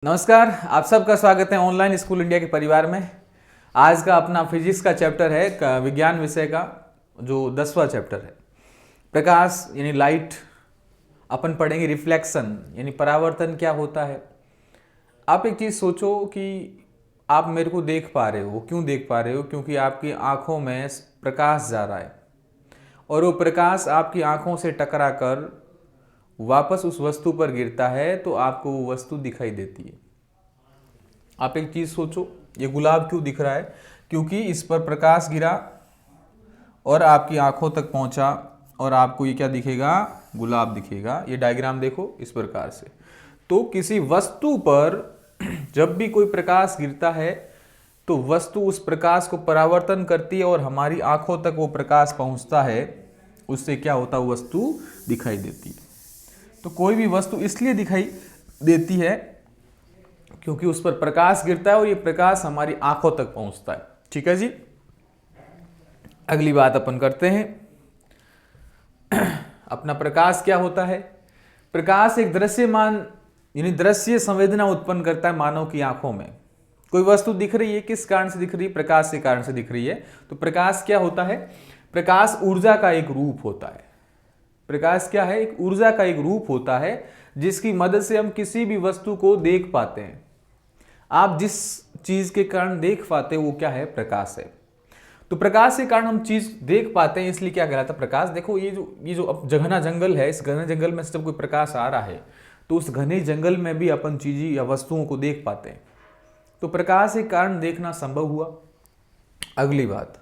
नमस्कार, आप सबका स्वागत है ऑनलाइन स्कूल इंडिया के परिवार में। आज का अपना फिजिक्स का चैप्टर है, विज्ञान विषय का जो 10वां चैप्टर है, प्रकाश यानी लाइट। अपन पढ़ेंगे रिफ्लेक्शन यानी परावर्तन क्या होता है। आप एक चीज़ सोचो कि आप मेरे को देख पा रहे हो, क्यों देख पा रहे हो? क्योंकि आपकी आंखों में प्रकाश जा रहा है और वो प्रकाश आपकी आंखों से टकरा कर वापस उस वस्तु पर गिरता है तो आपको वो वस्तु दिखाई देती है। आप एक चीज सोचो, ये गुलाब क्यों दिख रहा है? क्योंकि इस पर प्रकाश गिरा और आपकी आंखों तक पहुंचा और आपको ये क्या दिखेगा? गुलाब दिखेगा। ये डायग्राम देखो इस प्रकार से। तो किसी वस्तु पर जब भी कोई प्रकाश गिरता है तो वस्तु उस प्रकाश को परावर्तन करती है और हमारी आंखों तक वो प्रकाश पहुंचता है। उससे क्या होता है? वस्तु दिखाई देती है। तो कोई भी वस्तु इसलिए दिखाई देती है क्योंकि उस पर प्रकाश गिरता है और ये प्रकाश हमारी आंखों तक पहुंचता है। ठीक है जी। अगली बात अपन करते हैं। अपना प्रकाश क्या होता है? प्रकाश एक दृश्यमान यानी दृश्य संवेदना उत्पन्न करता है मानव की आंखों में। कोई वस्तु दिख रही है, किस कारण से दिख रही है? प्रकाश के कारण से दिख रही है। तो प्रकाश क्या होता है? प्रकाश ऊर्जा का एक रूप होता है। प्रकाश क्या है? एक ऊर्जा का एक रूप होता है जिसकी मदद से हम किसी भी वस्तु को देख पाते हैं। आप जिस चीज के कारण देख पाते हैं वो क्या है? प्रकाश है। तो प्रकाश के कारण हम चीज देख पाते हैं, इसलिए क्या कहलाता है? प्रकाश। देखो ये जो अब घना जंगल है, इस घने जंगल में से जब कोई प्रकाश आ रहा है तो उस घने जंगल में भी अपन चीजें या वस्तुओं को देख पाते हैं। तो प्रकाश के कारण देखना संभव हुआ। अगली बात,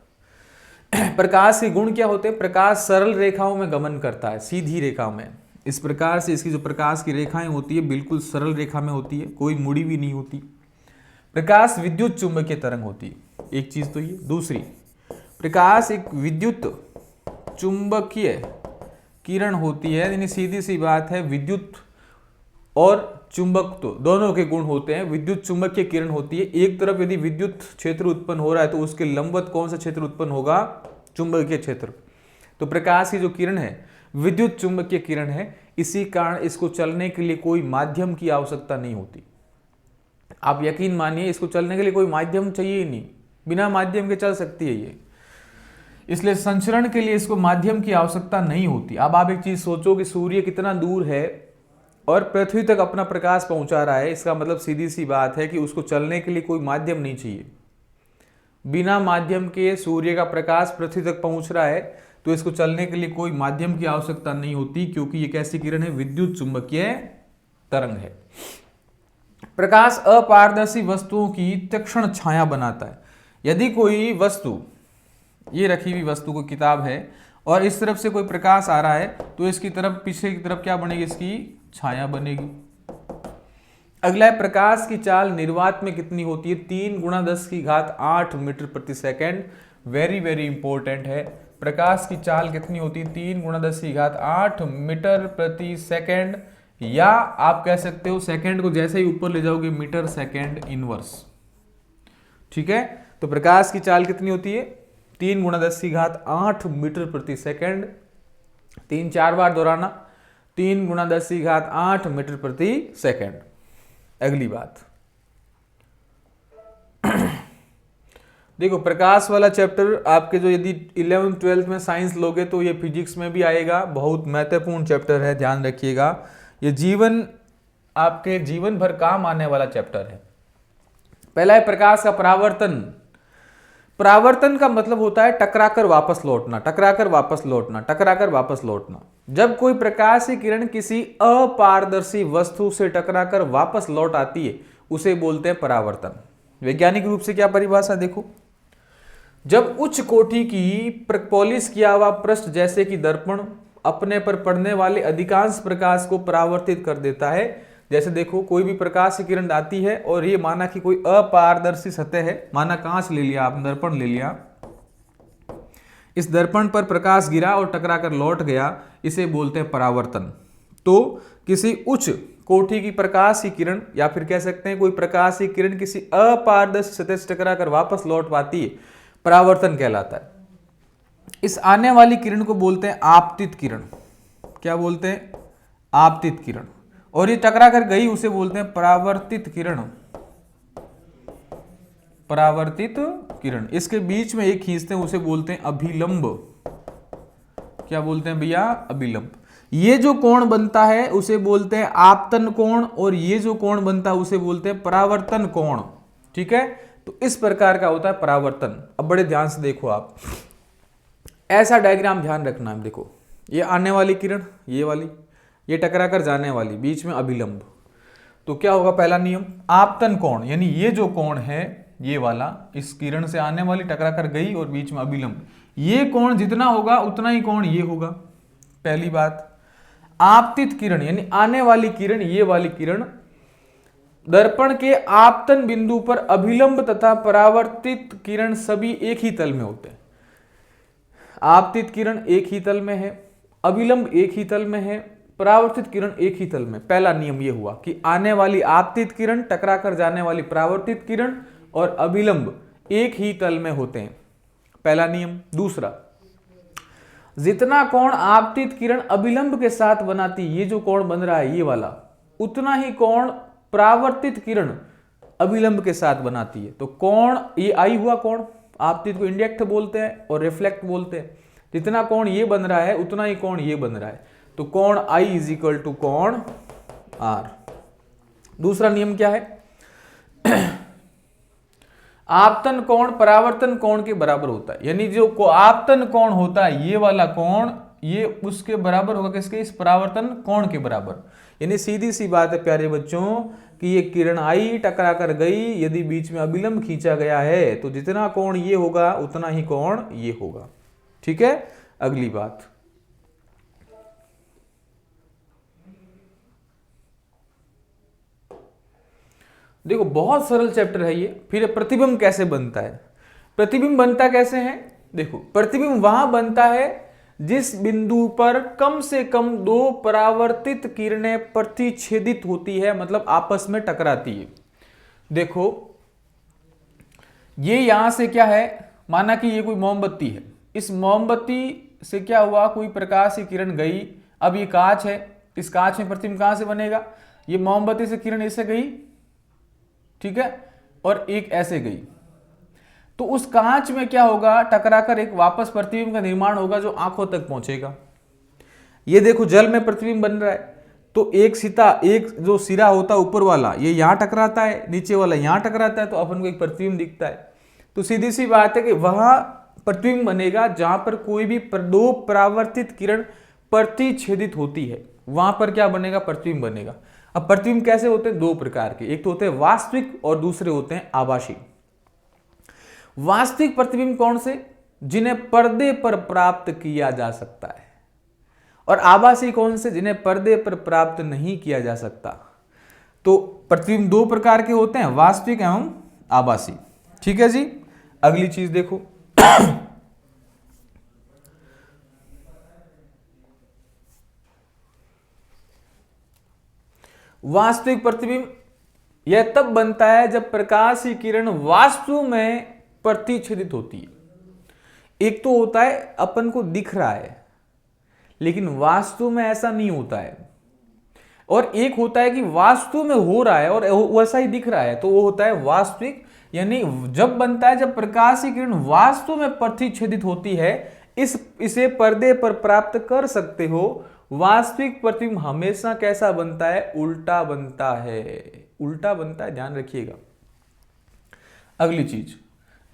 प्रकाश के गुण क्या होते हैं? प्रकाश सरल रेखाओं में गमन करता है, सीधी रेखा में। इस प्रकार से इसकी जो प्रकाश की रेखाएं होती है बिल्कुल सरल रेखा में होती है, कोई मुड़ी भी नहीं होती। प्रकाश विद्युत चुंबकीय तरंग होती है। एक चीज तो ये। दूसरी, प्रकाश एक विद्युत चुंबकीय किरण होती है। यानी सीधी सी बात है, विद्युत और चुंबक तो दोनों के गुण होते हैं। विद्युत चुंबकीय किरण होती है। एक तरफ यदि विद्युत क्षेत्र उत्पन्न हो रहा है तो उसके लंबवत कौन सा क्षेत्र उत्पन्न होगा? चुंबकीय क्षेत्र। तो प्रकाश की जो किरण है विद्युत चुंबकीय किरण है। इसी कारण इसको चलने के लिए कोई माध्यम की आवश्यकता नहीं होती। आप यकीन मानिए, इसको चलने के लिए कोई माध्यम चाहिए ही नहीं, बिना माध्यम के चल सकती है ये। इसलिए संचरण के लिए इसको माध्यम की आवश्यकता नहीं होती। अब आप एक चीज सोचो कि सूर्य कितना दूर है और पृथ्वी तक अपना प्रकाश पहुंचा रहा है। इसका मतलब सीधी सी बात है कि उसको चलने के लिए कोई माध्यम नहीं चाहिए। बिना माध्यम के सूर्य का प्रकाश पृथ्वी तक पहुंच रहा है तो इसको चलने के लिए कोई माध्यम की आवश्यकता नहीं होती, क्योंकि ये कैसी किरण है? विद्युत चुंबकीय तरंग है। प्रकाश अपारदर्शी वस्तुओं की तीक्ष्ण छाया बनाता है। यदि कोई वस्तु, ये रखी हुई वस्तु को किताब है और इस तरफ से कोई प्रकाश आ रहा है तो इसकी तरफ, पीछे की तरफ क्या बनेगी? इसकी छाया बनेगी। अगला है, प्रकाश की चाल निर्वात में कितनी होती है? 3 × 10⁸ मीटर प्रति सेकेंड। वेरी वेरी इंपॉर्टेंट है। प्रकाश की चाल कितनी होती है? 3 × 10⁸ मीटर प्रति सेकेंड, या आप कह सकते हो सेकेंड को जैसे ही ऊपर ले जाओगे मीटर सेकेंड इनवर्स। ठीक है। तो प्रकाश की चाल कितनी होती है? 3 × 10⁸ मीटर प्रति सेकेंड। 3-4 बार दोहराना, 3 × 10⁸ मीटर प्रति सेकेंड। अगली बात देखो, प्रकाश वाला चैप्टर आपके जो यदि 11th-12th में साइंस लोगे तो ये फिजिक्स में भी आएगा। बहुत महत्वपूर्ण चैप्टर है, ध्यान रखिएगा। ये आपके जीवन भर काम आने वाला चैप्टर है। पहला है प्रकाश का परावर्तन। परावर्तन का मतलब होता है टकराकर वापस लौटना, टकराकर वापस लौटना, टकराकर वापस लौटना। जब कोई प्रकाश की किरण किसी अपारदर्शी वस्तु से टकराकर वापस लौट आती है उसे बोलते हैं परावर्तन। वैज्ञानिक रूप से क्या परिभाषा देखो, जब उच्च कोटि की पॉलिश किया हुआ पृष्ठ जैसे कि दर्पण अपने पर पड़ने वाले अधिकांश प्रकाश को परावर्तित कर देता है। जैसे देखो, कोई भी प्रकाश की किरण आती है और ये माना कि कोई अपारदर्शी सतह है, माना कांच ले लिया आपने, दर्पण ले लिया, इस दर्पण पर प्रकाश गिरा और टकराकर लौट गया, इसे बोलते हैं परावर्तन। तो किसी उच्च कोटि की प्रकाश की किरण, या फिर कह सकते हैं कोई प्रकाश की किरण किसी अपारदर्शी सतह से टकराकर वापस लौट पाती है, परावर्तन कहलाता है। इस आने वाली किरण को बोलते हैं आपतित किरण। क्या बोलते हैं? आपतित किरण। और ये टकरा कर गई उसे बोलते हैं परावर्तित किरण। परावर्तित किरण। इसके बीच में एक खींचते हैं उसे बोलते हैं अभिलंब। क्या बोलते हैं भैया? अभिलंब। ये जो कोण बनता है उसे बोलते हैं आपतन कोण, और ये जो कोण बनता है उसे बोलते हैं परावर्तन कोण। ठीक है, तो इस प्रकार का होता है परावर्तन। अब बड़े ध्यान से देखो आप, ऐसा डायग्राम ध्यान रखना है। देखो ये आने वाली किरण, ये वाली, ये टकरा कर जाने वाली, बीच में अभिलंब। तो क्या होगा? पहला नियम, आपतन कोण, यानी ये जो कोण है ये वाला, इस किरण से आने वाली टकरा कर गई और बीच में अभिलंब, ये कोण जितना होगा उतना ही कोण ये होगा। पहली बात। आपतित किरण, यानी आने वाली किरण, ये वाली किरण दर्पण के आपतन बिंदु पर अभिलंब तथा परावर्तित किरण सभी एक ही तल में होते हैं। आपतित किरण एक ही तल में है, अभिलंब एक ही तल में है, परावर्तित किरण एक ही तल में। पहला नियम यह हुआ कि आने वाली आपतित किरण टकरा कर जाने वाली परावर्तित किरण और अभिलंब एक ही तल में होते हैं। पहला नियम। दूसरा, जितना कोण आपतित किरण अभिलंब के साथ बनाती, ये जो कोण बन रहा है ये वाला, उतना ही कोण परावर्तित किरण अभिलंब के साथ बनाती है। तो कोण ये आई हुआ कोण, आपतित को इंडेक्ट बोलते हैं और रिफ्लेक्ट बोलते हैं। जितना कोण ये बन रहा है उतना ही कोण ये बन रहा है, तो कोण I इज इक्वल टू कोण R। दूसरा नियम क्या है? आपतन कोण परावर्तन कोण के बराबर होता है, यानी जो आपतन कोण होता है ये वाला कोण, ये उसके बराबर होगा किसके? इस परावर्तन कोण के बराबर। यानी सीधी सी बात है प्यारे बच्चों कि ये किरण आई, टकरा कर गई, यदि बीच में अभिलंब खींचा गया है तो जितना कोण ये होगा उतना ही कोण ये होगा। ठीक है, अगली बात। देखो बहुत सरल चैप्टर है ये। फिर प्रतिबिंब कैसे बनता है? प्रतिबिंब बनता कैसे है? देखो, प्रतिबिंब वहां बनता है जिस बिंदु पर कम से कम दो परावर्तित किरणें प्रतिच्छेदित होती है, मतलब आपस में टकराती है। देखो ये यहां से क्या है, माना कि ये कोई मोमबत्ती है, इस मोमबत्ती से क्या हुआ, कोई प्रकाश की किरण गई। अब ये कांच है, इस कांच में प्रतिबिंब कहां से बनेगा? ये मोमबत्ती से किरण ऐसे गई, ठीक है, और एक ऐसे गई, तो उस कांच में क्या होगा? टकराकर एक वापस प्रतिबिंब का निर्माण होगा जो आंखों तक पहुंचेगा। ये देखो जल में प्रतिबिंब बन रहा है, तो एक जो सिरा होता है ऊपर वाला, ये यहां टकराता है, नीचे वाला यहां टकराता है, तो अपन को एक प्रतिबिंब दिखता है। तो सीधी सी बात है कि वहां प्रतिबिंब बनेगा जहां पर कोई भी दो परावर्तित किरण प्रतिच्छेदित होती है, वहां पर क्या बनेगा? प्रतिबिंब बनेगा। अब प्रतिबिंब कैसे होते हैं? दो प्रकार के, एक तो होते हैं वास्तविक और दूसरे होते हैं आभासी। वास्तविक प्रतिबिंब कौन से? जिन्हें पर्दे पर प्राप्त किया जा सकता है। और आभासी कौन से? जिन्हें पर्दे पर प्राप्त नहीं किया जा सकता। तो प्रतिबिंब दो प्रकार के होते हैं, वास्तविक एवं आभासी। ठीक है जी, अगली चीज देखो। वास्तविक प्रतिबिंब यह तब बनता है जब प्रकाश की किरण वास्तव में प्रतिच्छेदित होती है। एक तो होता है अपन को दिख रहा है लेकिन वास्तव में ऐसा नहीं होता है, और एक होता है कि वास्तव में हो रहा है और वैसा ही दिख रहा है, तो वो होता है वास्तविक। यानी जब बनता है जब प्रकाश की किरण वास्तव में प्रतिच्छेदित होती है, इसे पर्दे पर प्राप्त कर सकते हो। वास्तविक प्रतिबिंब हमेशा कैसा बनता है? उल्टा बनता है, उल्टा बनता है, ध्यान रखिएगा। अगली चीज,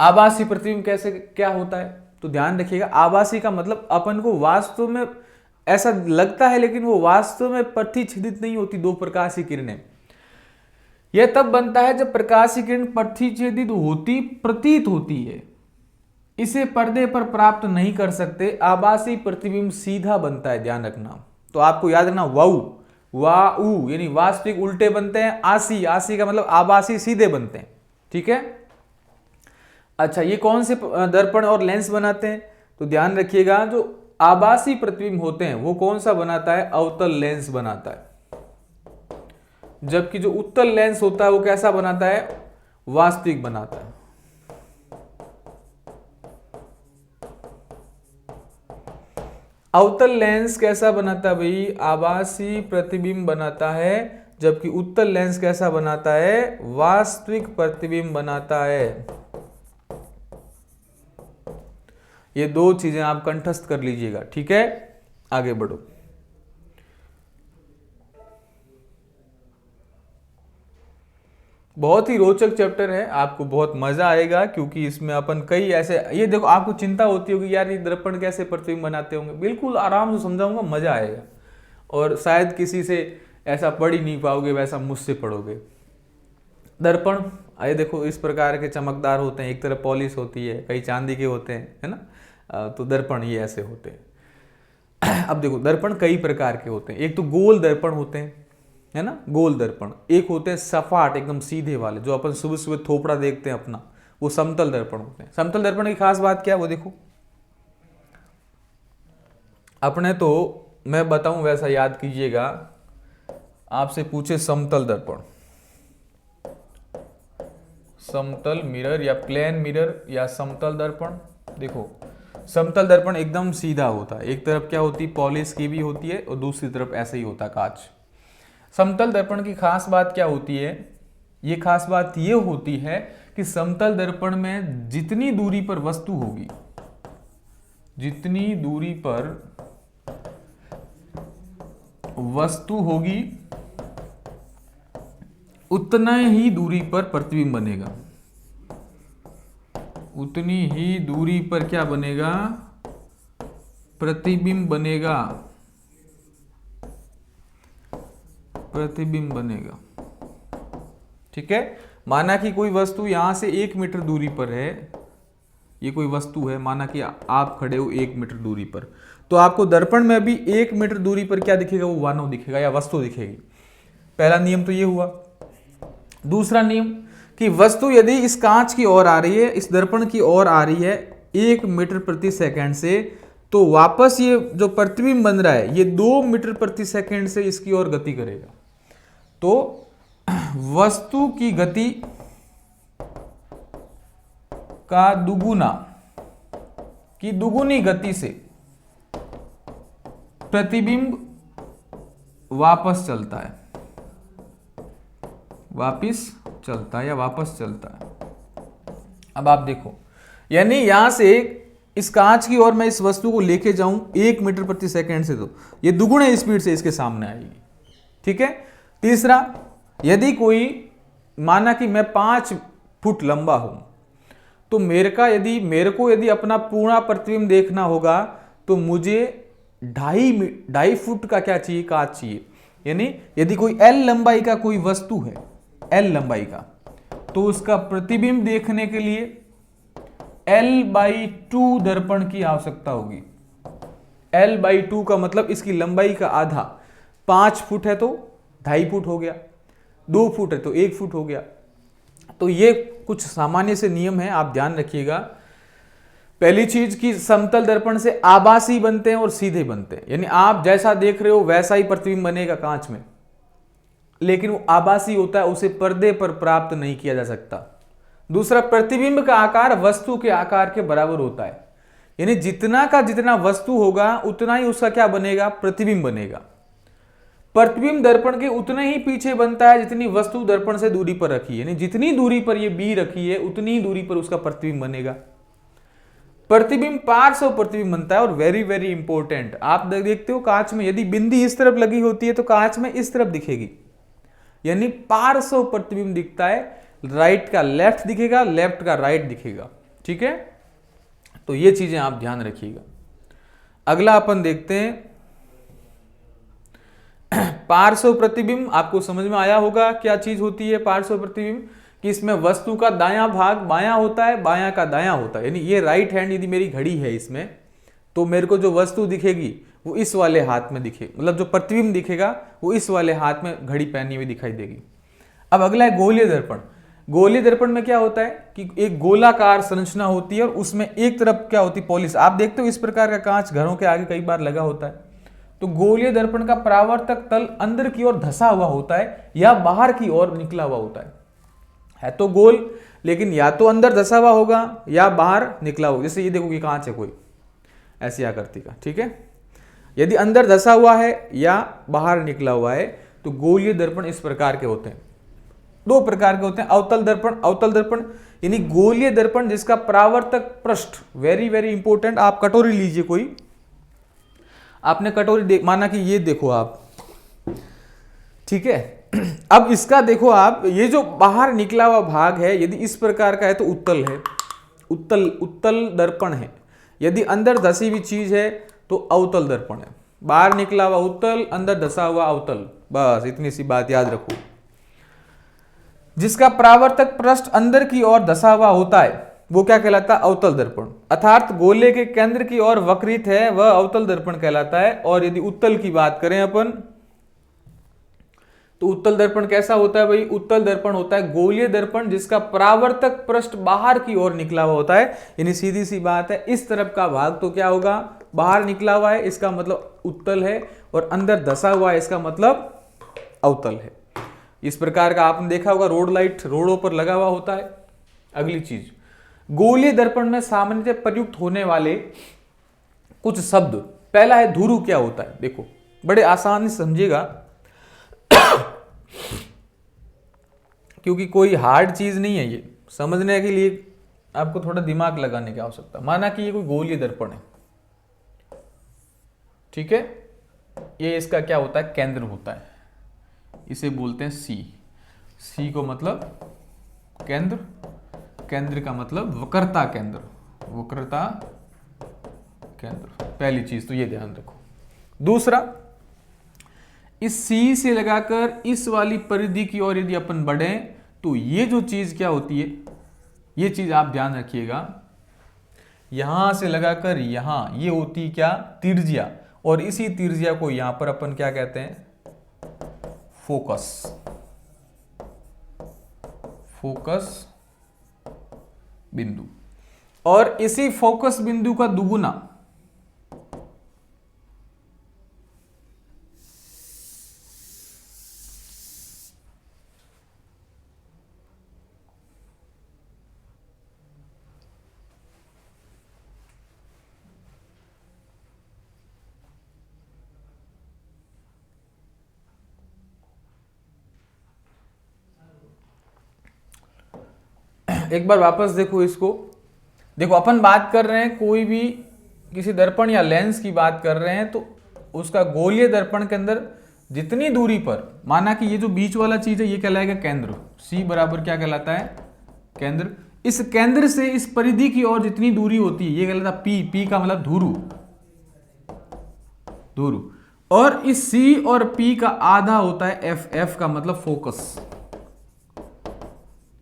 आभासी प्रतिबिंब कैसे क्या होता है? तो ध्यान रखिएगा, आभासी का मतलब अपन को वास्तव में ऐसा लगता है लेकिन वो वास्तव में प्रतिच्छेदित नहीं होती दो प्रकाश की किरणें। यह तब बनता है जब प्रकाश की किरण प्रतिच्छेदित होती प्रतीत होती है, इसे पर्दे पर प्राप्त नहीं कर सकते। आभासी प्रतिबिंब सीधा बनता है, ध्यान रखना। तो आपको याद रखना, वाऊ यानी वास्तविक उल्टे बनते हैं, आसी का मतलब आभासी सीधे बनते हैं। ठीक है, अच्छा ये कौन से दर्पण और लेंस बनाते हैं? तो ध्यान रखिएगा, जो आभासी प्रतिबिंब होते हैं वो कौन सा बनाता है? अवतल लेंस बनाता है, जबकि जो उत्तल लेंस होता है वो कैसा बनाता है? वास्तविक बनाता है। अवतल लेंस कैसा बनाता है भाई? आभासी प्रतिबिंब बनाता है, जबकि उत्तल लेंस कैसा बनाता है? वास्तविक प्रतिबिंब बनाता है। ये दो चीजें आप कंठस्थ कर लीजिएगा, ठीक है। आगे बढ़ो। बहुत ही रोचक चैप्टर है, आपको बहुत मजा आएगा, क्योंकि इसमें अपन कई ऐसे, ये देखो आपको चिंता होती होगी यार ये दर्पण कैसे प्रतिबिंब बनाते होंगे, बिल्कुल आराम से समझाऊंगा, मजा आएगा। और शायद किसी से ऐसा पढ़ ही नहीं पाओगे वैसा मुझसे पढ़ोगे। दर्पण आए देखो इस प्रकार के चमकदार होते हैं, एक तरफ पॉलिश होती है, कई चांदी के होते हैं, है ना। तो दर्पण ये ऐसे होते हैं। अब देखो दर्पण कई प्रकार के होते हैं। एक तो गोल दर्पण होते हैं, है ना, गोल दर्पण। एक होते हैं सपाट एकदम सीधे वाले, जो अपन सुबह सुबह थोपड़ा देखते हैं अपना, वो समतल दर्पण होते हैं। समतल दर्पण की खास बात क्या है वो देखो, अपने तो मैं बताऊं वैसा याद कीजिएगा। आपसे पूछे समतल दर्पण, समतल मिरर या प्लेन मिरर या समतल दर्पण, देखो समतल दर्पण एकदम सीधा होता है, एक तरफ क्या होती है पॉलिश की भी होती है और दूसरी तरफ ऐसे ही होता है कांच। समतल दर्पण की खास बात क्या होती है? ये खास बात ये होती है कि समतल दर्पण में जितनी दूरी पर वस्तु होगी, जितनी दूरी पर वस्तु होगी उतना ही दूरी पर प्रतिबिंब बनेगा। उतनी ही दूरी पर क्या बनेगा? प्रतिबिंब बनेगा, प्रतिबिंब बनेगा, ठीक है। माना कि कोई वस्तु यहां से 1 मीटर दूरी पर है, ये कोई वस्तु है, माना कि आप खड़े हो 1 मीटर दूरी पर, तो आपको दर्पण में भी 1 मीटर दूरी पर क्या दिखेगा? वो मानव दिखेगा या वस्तु दिखेगी। पहला नियम तो ये हुआ। दूसरा नियम कि वस्तु यदि इस कांच की ओर आ रही है, इस दर्पण की ओर आ रही है 1 मीटर प्रति सेकंड से, तो वापस ये जो प्रतिबिंब बन रहा है ये 2 मीटर प्रति सेकंड से इसकी ओर गति करेगा। तो वस्तु की गति का दुगुनी गति से प्रतिबिंब वापस चलता है, वापस चलता है। अब आप देखो, यानी यहां से इस कांच की ओर मैं इस वस्तु को लेके जाऊं 1 मीटर प्रति सेकंड से, तो ये दुगुने स्पीड से इसके सामने आएगी, ठीक है। तीसरा, यदि कोई माना कि मैं 5 फुट लंबा हूं, तो मेरे को यदि अपना पूरा प्रतिबिंब देखना होगा तो मुझे 2.5 फुट का क्या चाहिए? कांच चाहिए। यानी यदि कोई L लंबाई का कोई वस्तु है, L लंबाई का, तो उसका प्रतिबिंब देखने के लिए L/2 दर्पण की आवश्यकता होगी। L/2 का मतलब इसकी लंबाई का आधा, 5 फुट है तो 2.5 फुट हो गया, 2 फुट है तो 1 फुट हो गया। तो ये कुछ सामान्य से नियम है, आप ध्यान रखिएगा। पहली चीज कि समतल दर्पण से आभासी बनते हैं और सीधे बनते हैं, यानी आप जैसा देख रहे हो वैसा ही प्रतिबिंब बनेगा कांच में, लेकिन वो आभासी होता है, उसे पर्दे पर प्राप्त नहीं किया जा सकता। दूसरा, प्रतिबिंब का आकार वस्तु के आकार के बराबर होता है, यानी जितना का जितना वस्तु होगा उतना ही उसका क्या बनेगा? प्रतिबिंब बनेगा। प्रतिबिंब दर्पण के उतने ही पीछे बनता है जितनी वस्तु दर्पण से दूरी पर रखी है, यानी जितनी दूरी पर ये बी रखी है उतनी ही दूरी पर उसका प्रतिबिंब बनेगा। प्रतिबिंब पार्श्व प्रतिबिंब बनता है, और वेरी वेरी इंपॉर्टेंट, आप देखते हो कांच में यदि बिंदी इस तरफ लगी होती है तो कांच में इस तरफ दिखेगी, यानी पार्श्व प्रतिबिंब दिखता है, राइट का लेफ्ट दिखेगा, लेफ्ट का राइट दिखेगा, ठीक है। तो ये चीजें आप ध्यान रखिएगा। अगला अपन देखते हैं पार्श्व प्रतिबिंब। आपको समझ में आया होगा क्या चीज होती है पार्श्व प्रतिबिंब, कि इसमें वस्तु का दायां भाग बायां होता है, बायां का दायां होता है। यानी ये राइट हैंड यदि मेरी घड़ी है इसमें, तो मेरे को जो वस्तु दिखेगी वो इस वाले हाथ में दिखे, मतलब जो प्रतिबिंब दिखेगा वो इस वाले हाथ में घड़ी पहनी हुई दिखाई देगी। अब अगला है गोलीय दर्पण। गोलीय दर्पण में क्या होता है कि एक गोलाकार संरचना होती है और उसमें एक तरफ क्या होती है? पॉलिश। आप देखते हो इस प्रकार का कांच घरों के आगे कई बार लगा होता है। तो गोलीय दर्पण का परावर्तक तल अंदर की ओर धंसा हुआ होता है या बाहर की ओर निकला हुआ होता है तो गोल, लेकिन या तो अंदर धंसा हुआ होगा या बाहर निकला होगा। जैसे ये देखो कि कांच है कोई ऐसी आकृति का, ठीक है। यदि अंदर धसा हुआ है या बाहर निकला हुआ है तो गोलीय दर्पण इस प्रकार के होते हैं। दो प्रकार के होते हैं, अवतल दर्पण यानी गोलीय दर्पण जिसका परावर्तक पृष्ठ, वेरी वेरी इंपॉर्टेंट। आप कटोरी लीजिए, कोई आपने कटोरी माना कि ये देखो आप, ठीक है। अब इसका देखो आप, ये जो बाहर निकला हुआ भाग है यदि इस प्रकार का है तो उत्तल है, उत्तल दर्पण है। यदि अंदर धसी हुई चीज है तो अवतल दर्पण है। बाहर निकला हुआ उत्तल, अंदर धसा हुआ अवतल, बस इतनी सी बात याद रखो। जिसका परावर्तक पृष्ठ अंदर की ओर धसा हुआ होता है वो क्या कहलाता है? अवतल दर्पण। अर्थात गोले के केंद्र की ओर वक्रित है वह अवतल दर्पण कहलाता है। और यदि उत्तल की बात करें अपन तो उत्तल दर्पण कैसा होता है भाई? उत्तल दर्पण होता है गोलीय दर्पण जिसका परावर्तक पृष्ठ बाहर की ओर निकला हुआ होता है। यानी सीधी सी बात है, इस तरफ का भाग तो क्या होगा? बाहर निकला हुआ है, इसका मतलब उत्तल है, और अंदर धसा हुआ है इसका मतलब अवतल है। इस प्रकार का आपने देखा होगा, रोड लाइट रोडों पर लगा हुआ होता है। अगली चीज, गोलीय दर्पण में सामान्यतः प्रयुक्त होने वाले कुछ शब्द। पहला है धुरु। क्या होता है? देखो बड़े आसानी से समझिएगा क्योंकि कोई हार्ड चीज नहीं है, ये समझने के लिए आपको थोड़ा दिमाग लगाने की आवश्यकता। माना कि ये कोई गोलीय दर्पण है, ठीक है, ये इसका क्या होता है? केंद्र होता है। इसे बोलते हैं सी को मतलब केंद्र, केंद्र का मतलब वक्रता केंद्र, वक्रता केंद्र। पहली चीज तो ये ध्यान रखो। दूसरा, इस सी से लगाकर इस वाली परिधि की ओर यदि अपन बढ़े तो ये जो चीज क्या होती है, ये चीज आप ध्यान रखिएगा, यहां से लगाकर यहां, ये होती क्या? त्रिज्या। और इसी त्रिज्या को यहां पर अपन क्या कहते हैं? फोकस। फोकस बिंदु। और इसी फोकस बिंदु का दुगुना एक बार वापस देखो इसको। देखो अपन बात कर रहे हैं, कोई भी किसी दर्पण या लेंस की बात कर रहे हैं तो उसका गोलीय दर्पण के अंदर जितनी दूरी पर, माना कि ये जो बीच वाला चीज है ये कहलाएगा केंद्र। सी बराबर क्या कहलाता है? केंद्र। इस केंद्र से इस परिधि की ओर जितनी दूरी होती है ये कहलाता है पी। पी का मतलब धुरु, धुरु। और इस सी और पी का आधा होता है एफ। एफ का मतलब फोकस।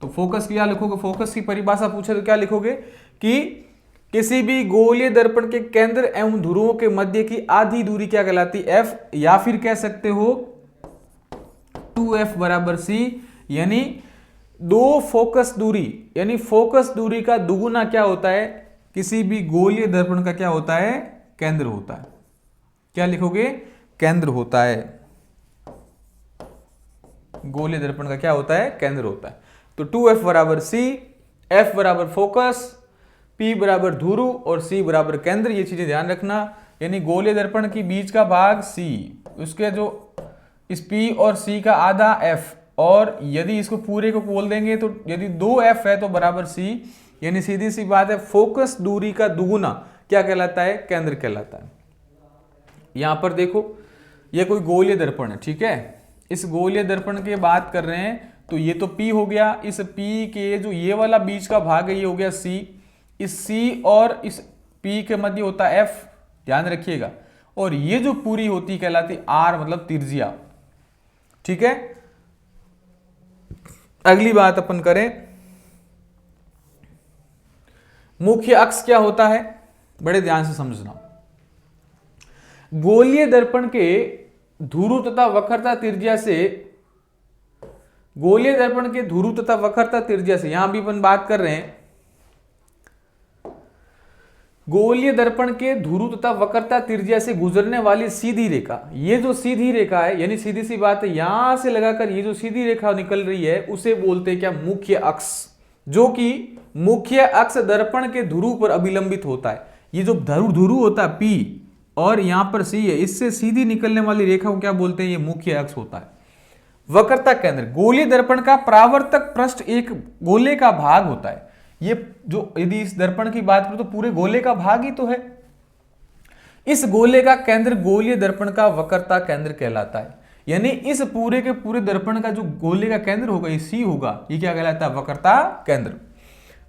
तो फोकस क्या लिखोगे? फोकस की परिभाषा पूछे तो क्या लिखोगे कि किसी भी गोलीय दर्पण के केंद्र एवं ध्रुवों के मध्य की आधी दूरी क्या कहलाती? एफ। या फिर कह सकते हो 2f बराबर सी। यानी दो फोकस दूरी, यानी फोकस दूरी का दुगुना क्या होता है? किसी भी गोलीय दर्पण का क्या होता है? केंद्र होता है। क्या लिखोगे? केंद्र होता है। गोलीय दर्पण का क्या होता है? केंद्र होता है। तो 2f बराबर सी, f बराबर फोकस, p बराबर धुरु और c बराबर केंद्र। ये चीजें ध्यान रखना। यानी गोलीय दर्पण की बीच का भाग c, उसके जो इस p और c का आधा f, और यदि इसको पूरे को बोल देंगे तो यदि 2f है तो बराबर c। यानी सीधी सी बात है, फोकस दूरी का दुगुना क्या कहलाता है? केंद्र कहलाता है। यहां पर देखो ये कोई गोलीय दर्पण है, ठीक है। इस गोलीय दर्पण की बात कर रहे हैं तो ये तो P हो गया। इस P के जो ये वाला बीच का भाग है ये हो गया C। इस C और इस P के मध्य होता है F, ध्यान रखिएगा। और ये जो पूरी होती कहलाती R, मतलब त्रिज्या, ठीक है। अगली बात अपन करें, मुख्य अक्ष क्या होता है? बड़े ध्यान से समझना। गोलीय दर्पण के ध्रुव तथा वक्रता त्रिज्या से, गोलीय दर्पण के ध्रुव तथा वक्रता त्रिज्या से, यहां भी अपन बात कर रहे हैं गोलीय दर्पण के ध्रुव तथा वक्रता त्रिज्या से गुजरने वाली सीधी रेखा। ये जो सीधी रेखा है, यानी सीधी सी बात है, यहां से लगाकर ये जो सीधी रेखा निकल रही है उसे बोलते हैं क्या? मुख्य अक्ष। जो कि मुख्य अक्ष दर्पण के ध्रुव पर अभिलंबित होता है। ये जो ध्रुव होता है P, और यहां पर सी है, इससे सीधी निकलने वाली रेखा को क्या बोलते हैं? ये मुख्य अक्ष होता है। वक्रता केंद्र, गोलीय दर्पण का परावर्तक पृष्ठ एक गोले का भाग होता है। ये जो यदि इस दर्पण की बात करूं तो पूरे गोले का भाग ही तो है। इस गोले का केंद्र गोलीय दर्पण का वक्रता केंद्र कहलाता है। यानी इस पूरे के पूरे दर्पण का जो गोले का केंद्र होगा, ये सी होगा, ये क्या कहलाता है? वक्रता केंद्र।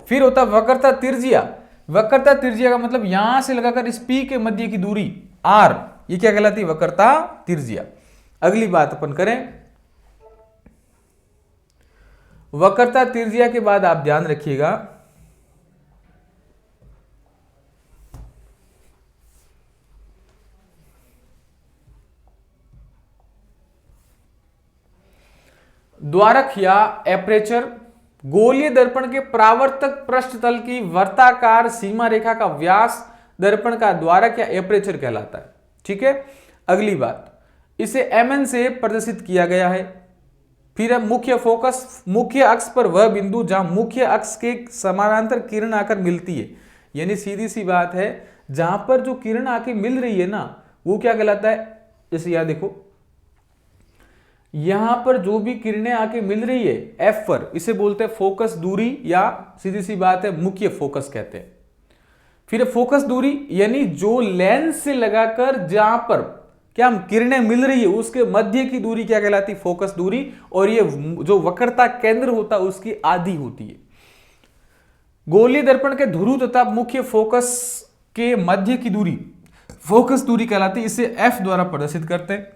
फिर होता है वक्रता त्रिज्या। वक्रता त्रिज्या का मतलब यहां से लगाकर इस पी के मध्य की दूरी आर, ये क्या कहलाती है? वक्रता त्रिज्या। अगली बात अपन करें, वक्रता त्रिज्या के बाद आप ध्यान रखिएगा, द्वारक या एपरेचर, गोलीय दर्पण के परावर्तक पृष्ठ तल की वर्ताकार सीमा रेखा का व्यास दर्पण का द्वारक या एपरेचर कहलाता है। ठीक है। अगली बात, इसे mn से प्रदर्शित किया गया है। फिर मुख्य फोकस, मुख्य अक्ष पर वह बिंदु जहां मुख्य अक्ष के समानांतर किरण आकर मिलती है। यानी सीधी सी बात है, जहां पर जो किरण आके मिल रही है ना, वो क्या कहलाता है? जैसे यहां देखो, यहां पर जो भी किरणें आके मिल रही है एफ पर, इसे बोलते हैं फोकस दूरी, या सीधी सी बात है मुख्य फोकस कहते हैं। फिर फोकस दूरी यानी जो लेंस से लगाकर जहां पर क्या किरणें मिल रही है उसके मध्य की दूरी क्या कहलाती? फोकस दूरी। और ये जो वक्रता केंद्र होता है उसकी आधी होती है। गोलीय दर्पण के ध्रुव तथा मुख्य फोकस के मध्य की दूरी फोकस दूरी कहलाती है। इसे एफ द्वारा प्रदर्शित करते हैं।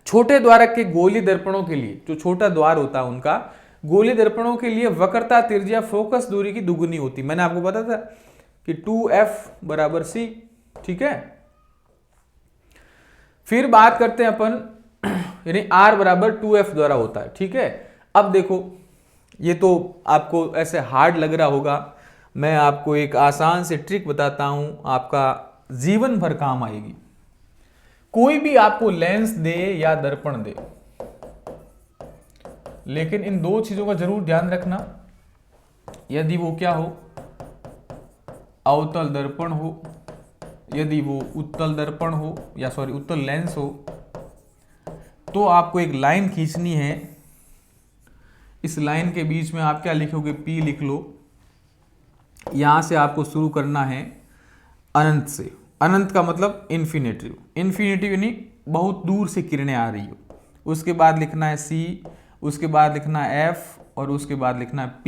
छोटे द्वारक के गोलीय दर्पणों के लिए, जो छोटा द्वार होता है उनका गोलीय दर्पणों के लिए वक्रता त्रिज्या फोकस दूरी की दुगुनी होती। मैंने आपको बताया था कि 2f बराबर c। ठीक है। फिर बात करते हैं अपन, यानी r बराबर 2f द्वारा होता है। ठीक है। अब देखो, ये तो आपको ऐसे हार्ड लग रहा होगा, मैं आपको एक आसान से ट्रिक बताता हूं, आपका जीवन भर काम आएगी। कोई भी आपको लेंस दे या दर्पण दे, लेकिन इन दो चीजों का जरूर ध्यान रखना। यदि वो क्या हो, अवतल दर्पण हो, यदि वो उत्तल दर्पण हो, या सॉरी उत्तल लेंस हो, तो आपको एक लाइन खींचनी है। इस लाइन के बीच में आप क्या लिखोगे? P लिख लो। यहां से आपको शुरू करना है अनंत से। अनंत का मतलब इन्फिनेटिव। इन्फिनेटिव यानी बहुत दूर से किरणें आ रही हो। उसके बाद लिखना है C, उसके बाद लिखना है F, और उसके बाद लिखना है P।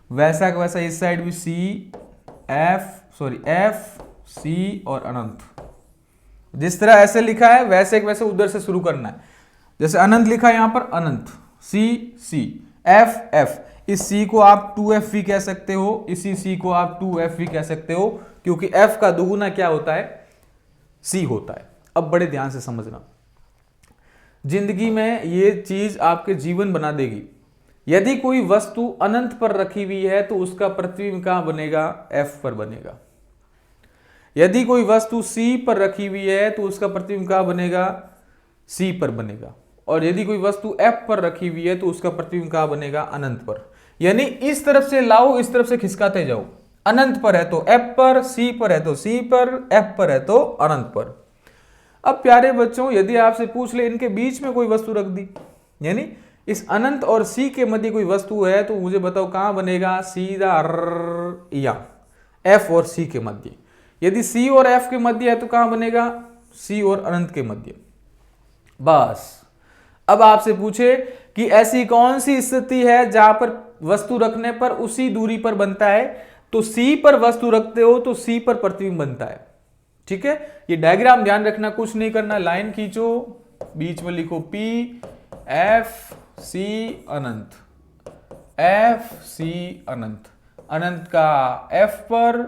वैसा का वैसा इस साइड भी F, C और अनंत। जिस तरह ऐसे लिखा है वैसे वैसे उधर से शुरू करना है। जैसे अनंत लिखा है यहां पर, अनंत C, F। इस C को आप 2F भी कह सकते हो, इसी C को आप 2F भी कह सकते हो, क्योंकि F का दुगुना क्या होता है? C होता है। अब बड़े ध्यान से समझना, जिंदगी में ये चीज आपके जीवन बना देगी। यदि कोई वस्तु अनंत पर रखी हुई है तो उसका प्रतिबिंब कहां बनेगा? F पर बनेगा। यदि कोई वस्तु C पर रखी हुई है तो उसका प्रतिबिंब कहां बनेगा? C पर बनेगा। और यदि कोई वस्तु F पर रखी हुई है तो उसका प्रतिबिंब कहां बनेगा? अनंत पर। यानी इस तरफ से लाओ, इस तरफ से खिसकाते जाओ। अनंत पर है तो F पर, C पर है तो C पर, F पर है तो अनंत पर। अब प्यारे बच्चों, यदि आपसे पूछ ले इनके बीच में कोई वस्तु रख दी, यानी इस अनंत और C के मध्य कोई वस्तु है, तो मुझे बताओ कहां बनेगा? सीधा या F और C के मध्य। यदि C और F के मध्य है तो कहां बनेगा? C और अनंत के मध्य। बस। अब आपसे पूछे कि ऐसी कौन सी स्थिति है जहां पर वस्तु रखने पर उसी दूरी पर बनता है, तो C पर वस्तु रखते हो तो C पर प्रतिबिंब बनता है। ठीक है। ये डायग्राम ध्यान रखना, कुछ नहीं करना, लाइन खींचो, बीच में लिखो P, F, C अनंत, F, C अनंत। अनंत का F पर,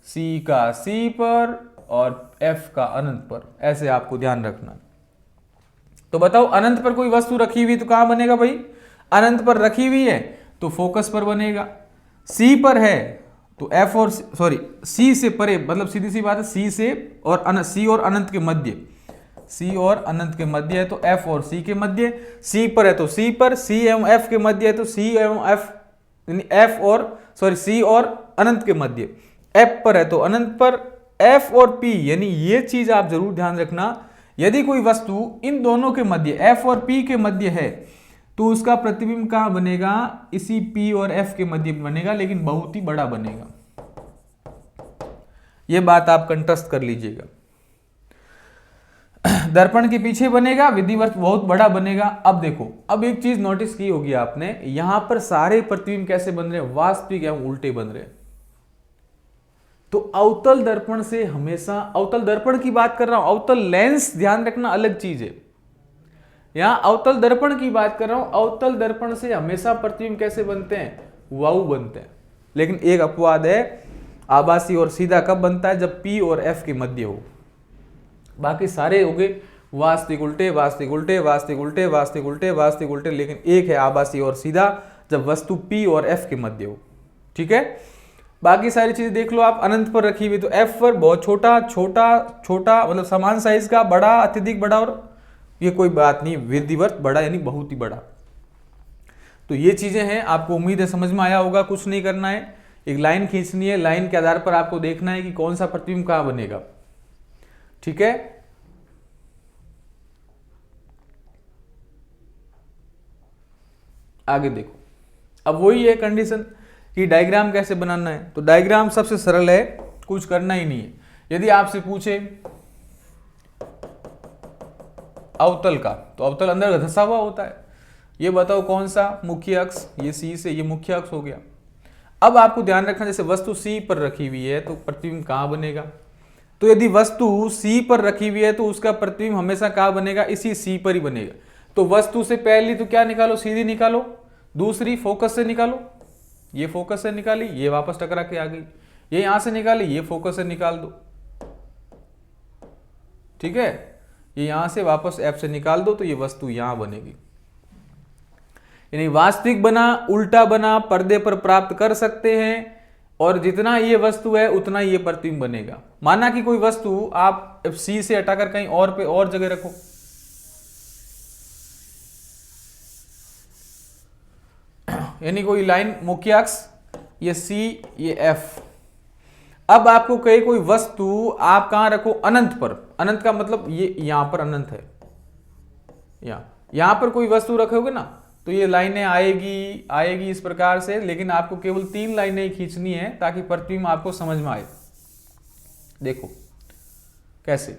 C का C पर और F का अनंत पर। ऐसे आपको ध्यान रखना। तो बताओ, अनंत पर कोई वस्तु रखी हुई तो कहां बनेगा भाई? अनंत पर रखी हुई है तो फोकस पर बनेगा। C पर है तो F और C से परे, मतलब सीधी सी बात है, C से और C और अनंत के मध्य, C और अनंत के मध्य है तो F और C के मध्य। C पर है तो C पर, C एवं F के मध्य है तो C एवं F, यानी C और अनंत के मध्य। F पर है तो अनंत पर, F और P यानी ये चीज आप जरूर ध्यान रखना, यदि कोई वस्तु इन दोनों के मध्य F और P के मध्य है तो उसका प्रतिबिंब कहां बनेगा, इसी P और F के मध्य बनेगा, लेकिन बहुत ही बड़ा बनेगा। ये बात आप कंठस्थ कर लीजिएगा। दर्पण के पीछे बनेगा, विधिवत बहुत बड़ा बनेगा। अब देखो, अब एक चीज नोटिस की होगी आपने, यहां पर सारे प्रतिबिंब कैसे बन रहे हैं, वास्तविक एवं उल्टे बन रहे हैं। तो अवतल दर्पण से हमेशा, अवतल दर्पण की बात कर रहा हूं, अवतल लेंस ध्यान रखना अलग चीज है। यहां अवतल दर्पण की बात कर रहा हूं, अवतल दर्पण से हमेशा प्रतिबिंब कैसे बनते हैं, वायु बनते हैं। लेकिन एक अपवाद है, आभासी और सीधा कब बनता है, जब P और F के मध्य हो। बाकी सारे हो गए वास्तविक उल्टे, वास्तविक उल्टे, वास्तविक उल्टे, वास्तविक उल्टे, वास्तविक उल्टे, लेकिन एक है आभासी और सीधा, जब वस्तु P और F के मध्य हो। ठीक है, बाकी सारी चीजें देख लो आप अनंत पर रखी हुई, तो F पर बहुत छोटा छोटा छोटा मतलब समान साइज का, बड़ा अत्यधिक बड़ा, और ये कोई बात नहीं, विधिवत बड़ा यानी बहुत ही बड़ा। तो ये चीजें हैं, आपको उम्मीद है समझ में आया होगा। कुछ नहीं करना है, एक लाइन खींचनी है, लाइन के आधार पर आपको देखना है कि कौन सा प्रतिबिंब कहां बनेगा। ठीक है, आगे देखो, अब वही है कंडीशन कि डायग्राम कैसे बनाना है। तो डायग्राम सबसे सरल है, कुछ करना ही नहीं है। यदि आपसे पूछे अवतल का, तो अवतल अंदर धंसा हुआ होता है, ये बताओ कौन सा मुख्य अक्ष, ये C से, ये मुख्य अक्ष हो गया। अब आपको ध्यान रखना, जैसे वस्तु C पर रखी हुई है तो प्रतिबिंब कहां बनेगा, तो यदि वस्तु C पर रखी हुई है तो उसका प्रतिबिंब हमेशा कहां बनेगा, इसी C पर ही बनेगा। तो वस्तु से पहली तो क्या निकालो, सीधी निकालो, दूसरी फोकस से निकालो, ये फोकस से निकाली, ये वापस टकरा के आ गई, ये यहां से निकाली, ये फोकस से निकाल दो। ठीक है, ये यहां से वापस F से निकाल दो, तो ये वस्तु यहां बनेगी। यानी वास्तविक बना, उल्टा बना, पर्दे पर प्राप्त कर सकते हैं, और जितना ये वस्तु है उतना ये प्रतिबिंब बनेगा। माना कि कोई वस्तु आप C से हटाकर कहीं और पे और जगह रखो, यानी कोई लाइन मुख्य अक्ष, ये C, ये F। अब आपको कहे कोई वस्तु आप कहां रखो, अनंत पर। अनंत का मतलब ये यहां पर अनंत है, यहां पर कोई वस्तु रखोगे ना, तो ये लाइनें आएगी इस प्रकार से, लेकिन आपको केवल 3 लाइनें ही खींचनी है ताकि प्रतिबिंब आपको समझ में आए। देखो कैसे,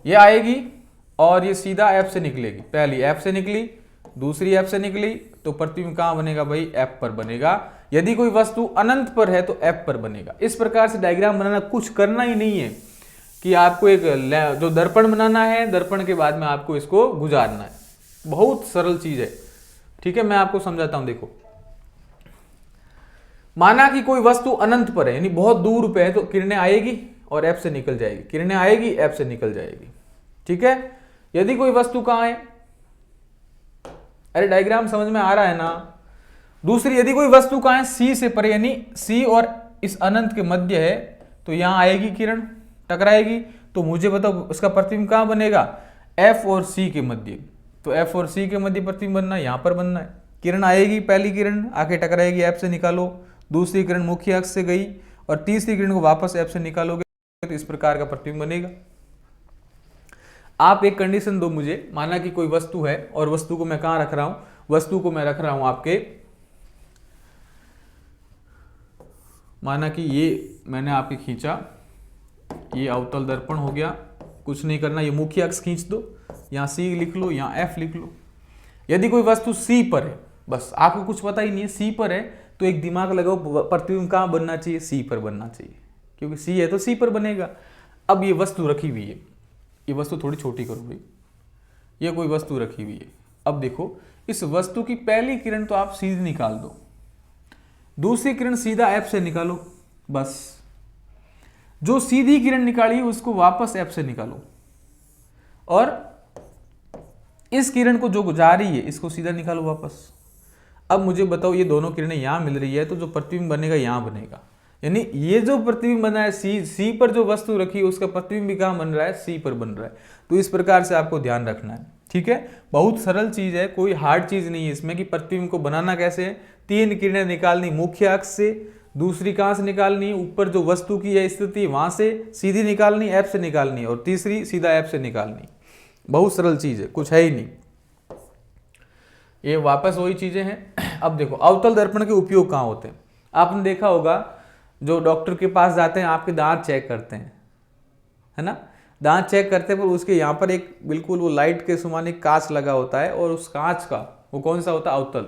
ये आएगी और ये सीधा F से निकलेगी, पहली F से निकली, दूसरी F से निकली, तो प्रतिबिंब कहां बनेगा भाई, F पर बनेगा। यदि कोई वस्तु अनंत पर है तो F पर बनेगा। इस प्रकार से डायग्राम बनाना, कुछ करना ही नहीं है कि आपको एक जो दर्पण बनाना है, दर्पण के बाद में आपको इसको गुजारना है, बहुत सरल चीज है। ठीक है, मैं आपको समझाता हूं। देखो, माना कि कोई वस्तु अनंत पर है, यानी बहुत दूर पे है, तो किरणें आएगी और F से निकल जाएगी, किरणें आएगी, F से निकल जाएगी। ठीक है, यदि कोई वस्तु कहां है, अरे डायग्राम समझ में आ रहा है ना। दूसरी, यदि कोई वस्तु कहां है, C से परे, यानी C और इस अनंत के मध्य है, तो यहां आएगी किरण, टकराएगी, तो मुझे बताओ उसका प्रतिबिंब कहां बनेगा, F और C के मध्य। तो F और C के मध्य प्रतिबिंब बनना है, यहां पर बनना है। किरण आएगी, पहली किरण आके टकराएगी, F से निकालो, दूसरी किरण मुख्य अक्ष से गई, और तीसरी किरण को वापस F से निकालोगे, तो इस प्रकार का प्रतिबिंब बनेगा। आप एक कंडीशन दो मुझे, माना कि कोई वस्तु है, और वस्तु को मैं कहां रख रहा हूं, वस्तु को मैं रख रहा हूं आपके, माना कि ये मैंने आपके खींचा, ये अवतल दर्पण हो गया, कुछ नहीं करना, ये मुख्य अक्ष खींच दो, यहाँ C लिख लो, यहाँ F लिख लो। यदि कोई वस्तु C पर है, बस आपको कुछ पता ही नहीं है, C पर है, तो एक दिमाग लगाओ, प्रतिबिंब कहाँ बनना चाहिए, C पर बनना चाहिए, क्योंकि C है तो C पर बनेगा। अब ये वस्तु रखी हुई है, ये वस्तु थोड़ी छोटी करो भाई, ये कोई वस्तु रखी हुई है। अब देखो, इस वस्तु की पहली किरण तो आप सीधी निकाल दो, दूसरी किरण सीधा F से निकालो, बस। जो सीधी किरण निकाली उसको वापस F से निकालो, और इस किरण को जो जा रही है इसको सीधा निकालो वापस। अब मुझे बताओ, ये दोनों किरणें यहां मिल रही है, तो जो प्रतिबिंब बनेगा यहां बनेगा, यानी ये जो प्रतिबिंब बना है C पर जो वस्तु रखी है उसका प्रतिबिंब भी कहां बन रहा है, C पर बन रहा है। तो इस प्रकार से आपको ध्यान रखना है। ठीक है, बहुत सरल चीज है, कोई हार्ड चीज नहीं है इसमें कि प्रतिबिंब को बनाना कैसे है। 3 किरणें निकालनी मुख्य अक्ष से, दूसरी कहाँ से निकालनी है, ऊपर जो वस्तु की है स्थिति वहां से सीधी निकालनी, एफ से निकालनी है, और तीसरी सीधा एफ से निकालनी। बहुत सरल चीज है, कुछ है ही नहीं, ये वापस वही चीजें हैं। अब देखो अवतल दर्पण के उपयोग कहाँ होते हैं। आपने देखा होगा जो डॉक्टर के पास जाते हैं, आपके दांत चेक करते हैं, है ना, दांत चेक करते हैं, पर उसके यहाँ पर एक बिल्कुल वो लाइट के समान एक कांच लगा होता है, और उस कांच का वो कौन सा होता है, अवतल।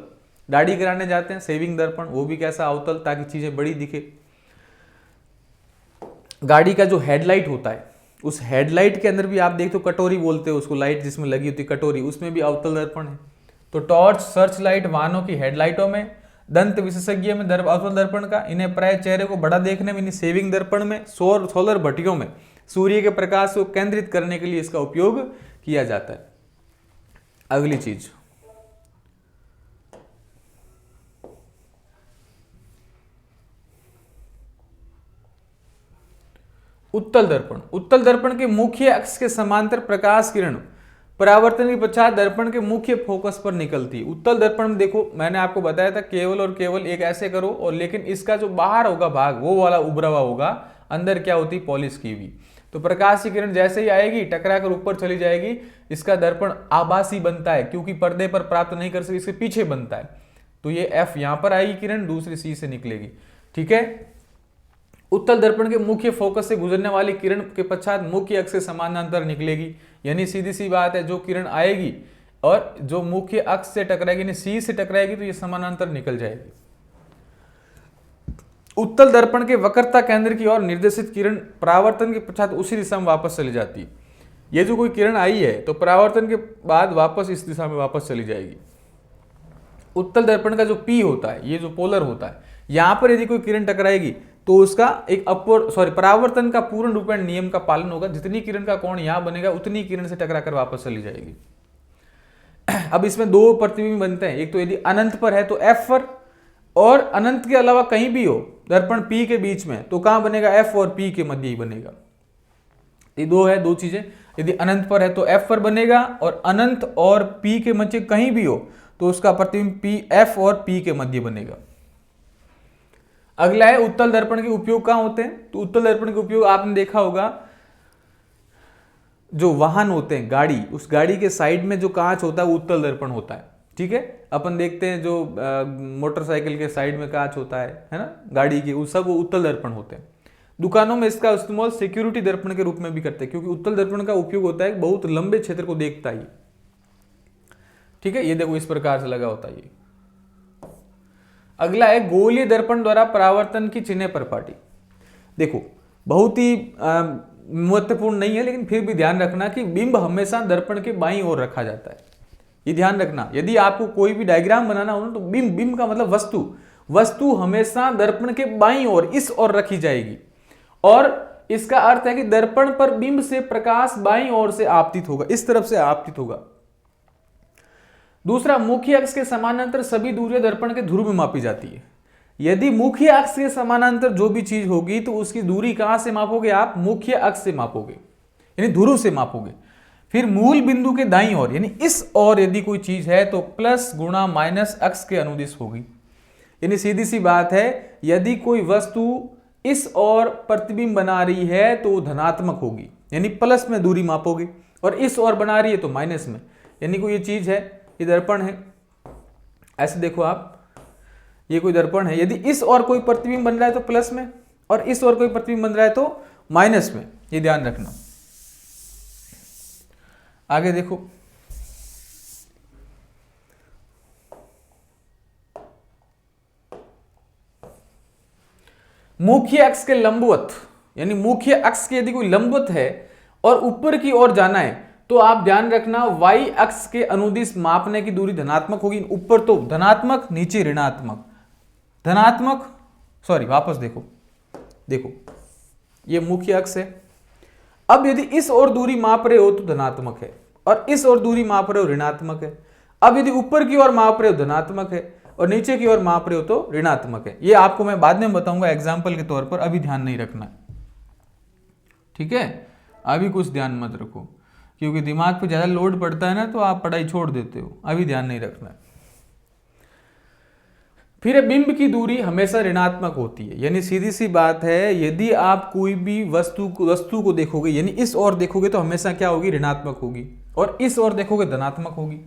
दाढ़ी कराने जाते हैं, शेविंग दर्पण, वो भी कैसा, अवतल, ताकि चीजें बड़ी दिखे। गाड़ी का जो हेडलाइट होता है, उस हेडलाइट के अंदर भी आप देखते हो कटोरी बोलते हो उसको, लाइट जिसमें लगी होती है कटोरी, उसमें भी अवतल दर्पण है। तो टॉर्च, सर्च लाइट वाहनों की हेडलाइटों में, दंत विशेषज्ञ में अवतल दर्पण का, इन्हें प्राय चेहरे को बड़ा देखने में, शेविंग दर्पण में, सोलर भट्टियों में सूर्य के प्रकाश को केंद्रित करने के लिए इसका उपयोग किया जाता है। अगली चीज, उत्तल दर्पण। उत्तल दर्पण के मुख्य अक्ष के समांतर प्रकाश किरण परावर्तन के पश्चात दर्पण के मुख्य फोकस पर निकलती है। उत्तल दर्पण में देखो, मैंने आपको बताया था केवल और केवल एक ऐसे करो, और लेकिन इसका जो बाहर होगा भाग वो वाला उभरा हुआ होगा, अंदर क्या होती, पॉलिश की हुई। तो प्रकाश की किरण जैसे ही आएगी टकरा कर ऊपर चली जाएगी, इसका दर्पण आभासी बनता है, क्योंकि पर्दे पर प्राप्त नहीं कर सकती, इसके पीछे बनता है। तो ये एफ यहां पर आएगी किरण, दूसरी सी से निकलेगी, ठीक है। उत्तल दर्पण के मुख्य फोकस से गुजरने वाली किरण के पश्चात मुख्य अक्ष से समानांतर निकलेगी, यानी सीधी सी बात है, जो किरण आएगी और जो मुख्य अक्ष से टकराएगी, यानी सी से टकराएगी, तो ये समानांतर निकल जाएगी। उत्तल दर्पण के वक्रता केंद्र की ओर निर्देशित किरण परावर्तन के पश्चात उसी दिशा में वापस चली जाती है। ये जो कोई किरण आई है तो परावर्तन के बाद वापस इस दिशा में वापस चली जाएगी। उत्तल दर्पण का जो P होता है, ये जो पोलर होता है, यहां पर यदि कोई किरण टकराएगी तो उसका एक परावर्तन का पूर्ण रूपेण नियम का पालन होगा। जितनी किरण का कोण यहां बनेगा उतनी किरण से टकराकर वापस चली जाएगी। अब इसमें दो प्रतिबिंब बनते हैं, एक तो यदि अनंत पर है तो F पर, और अनंत के अलावा कहीं भी हो दर्पण P के बीच में तो कहां बनेगा, F और P के मध्य ही बनेगा। ये दो है, दो चीजें। यदि अनंत पर है तो F पर बनेगा, और अनंत और P के मध्य कहीं भी हो तो उसका प्रतिबिंब P F और P के मध्य बनेगा। अगला है उत्तल दर्पण के उपयोग कहां होते हैं। तो उत्तल दर्पण के उपयोग आपने देखा होगा, जो वाहन होते हैं, गाड़ी, उस गाड़ी के साइड में जो कांच होता है वो उत्तल दर्पण होता है, ठीक है। अपन देखते हैं जो मोटरसाइकिल के साइड में कांच होता है ना, गाड़ी के, वो सब वो उत्तल दर्पण होते हैं। दुकानों में इसका इस्तेमाल सिक्योरिटी दर्पण के रूप में भी करते हैं, क्योंकि उत्तल दर्पण का उपयोग होता है बहुत लंबे क्षेत्र को देखता है, ठीक है। ये देखो इस प्रकार से लगा होता है ये। अगला है गोलीय दर्पण द्वारा परावर्तन की चिन्ह परपाटी। देखो बहुत ही महत्वपूर्ण नहीं है, लेकिन फिर भी ध्यान रखना कि बिंब हमेशा दर्पण के बाईं ओर रखा जाता है। ये ध्यान रखना, यदि आपको कोई भी डायग्राम बनाना हो ना, तो बिंब का मतलब वस्तु हमेशा दर्पण के बाईं ओर, इस ओर रखी जाएगी, और इसका अर्थ है कि दर्पण पर बिंब से प्रकाश बाईं ओर से आपतित होगा, इस तरफ से आपतित होगा। दूसरा, मुख्य अक्ष के समानांतर सभी दूरियां दर्पण के ध्रुव में मापी जाती है। यदि मुख्य अक्ष के समानांतर जो भी चीज होगी तो उसकी दूरी कहां से मापोगे आप, मुख्य अक्ष से मापोगे, यानी ध्रुव से मापोगे। फिर मूल बिंदु के दाईं ओर, यानी इस ओर यदि कोई चीज है तो प्लस गुणा माइनस अक्ष के अनुदिश होगी। यानी सीधी सी बात है, यदि कोई वस्तु इस ओर प्रतिबिंब बना रही है तो धनात्मक होगी, यानी प्लस में दूरी मापोगे, और इस ओर बना रही है तो माइनस में। यानी कोई ये चीज है, ये दर्पण है, ऐसे देखो आप, ये कोई दर्पण है, यदि इस ओर कोई प्रतिबिंब बन रहा है तो प्लस में, और इस ओर कोई प्रतिबिंब बन रहा है तो माइनस में, ये ध्यान रखना। आगे देखो, मुख्य अक्ष के लंबवत, यानी मुख्य अक्ष के यदि कोई लंबवत है और ऊपर की ओर जाना है तो आप ध्यान रखना y अक्ष के अनुदिश मापने की दूरी धनात्मक होगी। ऊपर तो धनात्मक, नीचे ऋणात्मक, धनात्मक, सॉरी वापस देखो ये मुख्य अक्ष है। अब यदि इस ओर दूरी माप रहे हो तो धनात्मक है, और इस ओर दूरी माप रहे हो ऋणात्मक है। अब यदि ऊपर की ओर माप रहे हो धनात्मक है, और नीचे की ओर माप रहे हो तो ऋणात्मक है। ये आपको मैं बाद में बताऊंगा एग्जाम्पल के तौर पर, अभी ध्यान नहीं रखना, ठीक है। अभी कुछ ध्यान मत रखो, क्योंकि दिमाग पे ज्यादा लोड पड़ता है ना तो आप पढ़ाई छोड़ देते हो, अभी ध्यान नहीं रखना। फिर बिंब की दूरी हमेशा ऋणात्मक होती है, यानी सीधी सी बात है, यदि आप कोई भी वस्तु को देखोगे, यानी इस ओर देखोगे तो हमेशा क्या होगी, ऋणात्मक होगी, और इस ओर देखोगे धनात्मक होगी।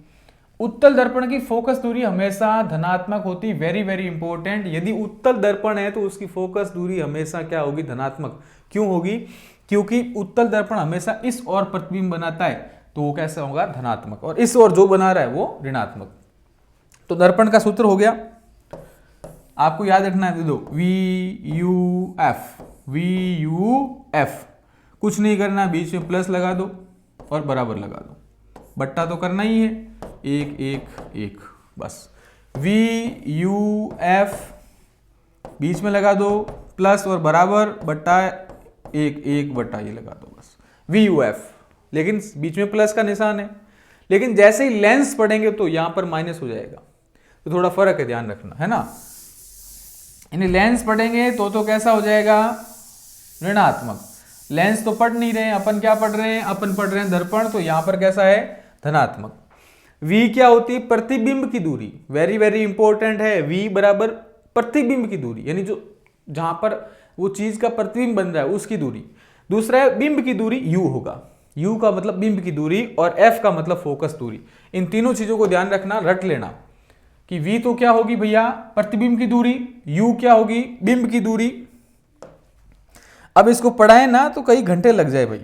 उत्तल दर्पण की फोकस दूरी हमेशा धनात्मक होती, वेरी वेरी इंपॉर्टेंट। यदि उत्तल दर्पण है तो उसकी फोकस दूरी हमेशा क्या होगी, धनात्मक। क्यों होगी, क्योंकि उत्तल दर्पण हमेशा इस ओर प्रतिबिंब बनाता है, तो वो कैसा होगा, धनात्मक, और इस ओर जो बना रहा है वो ऋणात्मक। तो दर्पण का सूत्र हो गया, आपको याद रखना है, दो VUF, कुछ नहीं करना, बीच में प्लस लगा दो और बराबर लगा दो, बट्टा तो करना ही है, 1 1 1, बस VUF, बीच में लगा दो प्लस और बराबर, बट्टा 1 1 बट्टा ये लगा दो, बस VUF, लेकिन बीच में प्लस का निशान है। लेकिन जैसे ही लेंस पढ़ेंगे तो यहां पर माइनस हो जाएगा, तो थोड़ा फर्क है, ध्यान रखना है ना। यानी लेंस पढ़ेंगे तो कैसा हो जाएगा, ऋणात्मक। लेंस तो पढ़ नहीं रहे हैं अपन, क्या पढ़ रहे हैं, अपन पढ़ रहे हैं दर्पण, तो यहां पर कैसा है, धनात्मक। V क्या होती है, प्रतिबिंब की दूरी, वेरी वेरी इंपॉर्टेंट है। V बराबर प्रतिबिंब की दूरी, यानी जो जहां पर वो चीज का प्रतिबिंब बन रहा है उसकी दूरी। दूसरा है बिंब की दूरी, U होगा, U का मतलब बिंब की दूरी, और F का मतलब फोकस दूरी। इन तीनों चीजों को ध्यान रखना, रट लेना कि V तो क्या होगी भैया, प्रतिबिंब की दूरी, U क्या होगी, बिंब की दूरी। अब इसको पढ़ाए ना तो कई घंटे लग जाए भाई,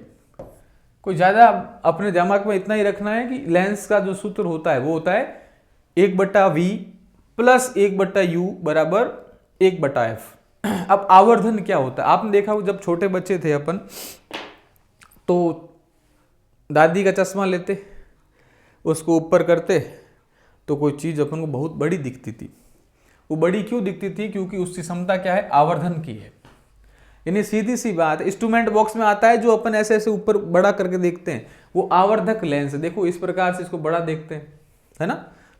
कोई ज्यादा अपने दिमाग में इतना ही रखना है कि लेंस का जो सूत्र होता है वो होता है 1/V प्लस 1/U बराबर 1/F। अब आवर्धन क्या होता है, आपने देखा जब छोटे बच्चे थे अपन, तो दादी का चश्मा लेते, उसको ऊपर करते, तो कोई चीज अपन को बहुत बड़ी दिखती थी। वो बड़ी क्यों दिखती थी, क्योंकि उसकी क्षमता क्या है, आवर्धन की है। यानी सीधी सी बात, इंस्ट्रूमेंट बॉक्स में आता है जो अपन ऐसे ऐसे ऊपर बड़ा करके देखते हैं, वो आवर्धक लेंस है। देखो इस प्रकार से इसको बड़ा देखते हैं, है ना।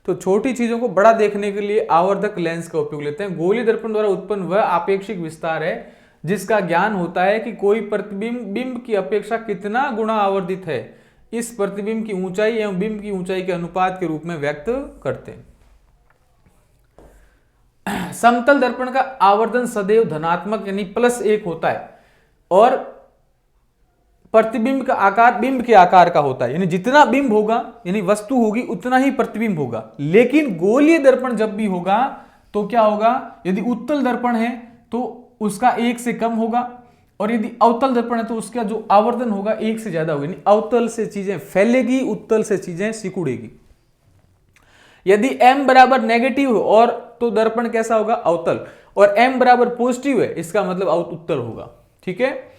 तो छोटी चीजों को बड़ा देखने के लिए आवर्धक लेंस का उपयोग लेते हैं। गोलीय दर्पण द्वारा उत्पन्न वह आपेक्षिक विस्तार है जिसका ज्ञान होता है कि कोई प्रतिबिंब बिंब की अपेक्षा कितना गुना आवर्धित है, इस प्रतिबिंब की ऊंचाई एवं बिंब की ऊंचाई के अनुपात के रूप में व्यक्त करते हैं। समतल दर्पण का आवर्धन सदैव धनात्मक यानी +1 होता है, और प्रतिबिंब का आकार बिंब के आकार का होता है, यानी जितना बिंब होगा यानी वस्तु होगी उतना ही प्रतिबिंब होगा। लेकिन गोलीय दर्पण जब भी होगा तो क्या होगा, यदि उत्तल दर्पण है तो उसका 1 से कम होगा, और यदि अवतल दर्पण है तो उसका जो आवर्धन होगा 1 से ज्यादा होगा। यानी अवतल से चीजें फैलेगी, उत्तल से चीजें सिकुड़ेगी। यदि m बराबर नेगेटिव हो और तो दर्पण कैसा होगा, अवतल, और m बराबर पॉजिटिव है इसका मतलब उत्तल होगा। ठीक है।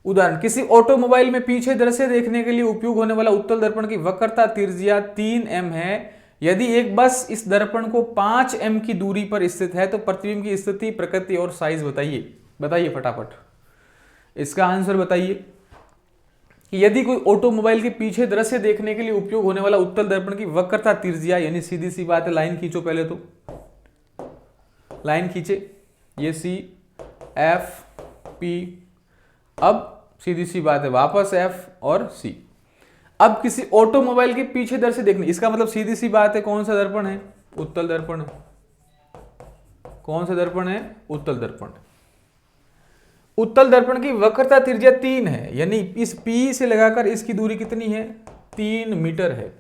उदाहरण, किसी ऑटोमोबाइल में पीछे दृश्य देखने के लिए उपयोग होने वाला उत्तल दर्पण की वक्रता त्रिज्या 3m है। यदि एक बस इस दर्पण को 5m की दूरी पर स्थित है तो प्रतिबिंब की स्थिति, प्रकृति और साइज बताइए फटाफट इसका आंसर बताइए कि यदि कोई ऑटोमोबाइल के पीछे दृश्य देखने के लिए उपयोग होने वाला उत्तल दर्पण की वक्रता त्रिज्या, यानी सीधी सी बात है, लाइन खींचो, पहले तो लाइन खींचे, ये C F P, अब सीधी सी बात है वापस F और C। अब किसी ऑटोमोबाइल के पीछे दृश्य देखने, इसका मतलब सीधी सी बात है कौन सा दर्पण है, उत्तल दर्पण है। कौन सा दर्पण है, उत्तल दर्पण। उत्तल दर्पण की वक्रता त्रिज्या 3 है, यानी इस P से लगाकर इसकी दूरी कितनी है, 3 मीटर है।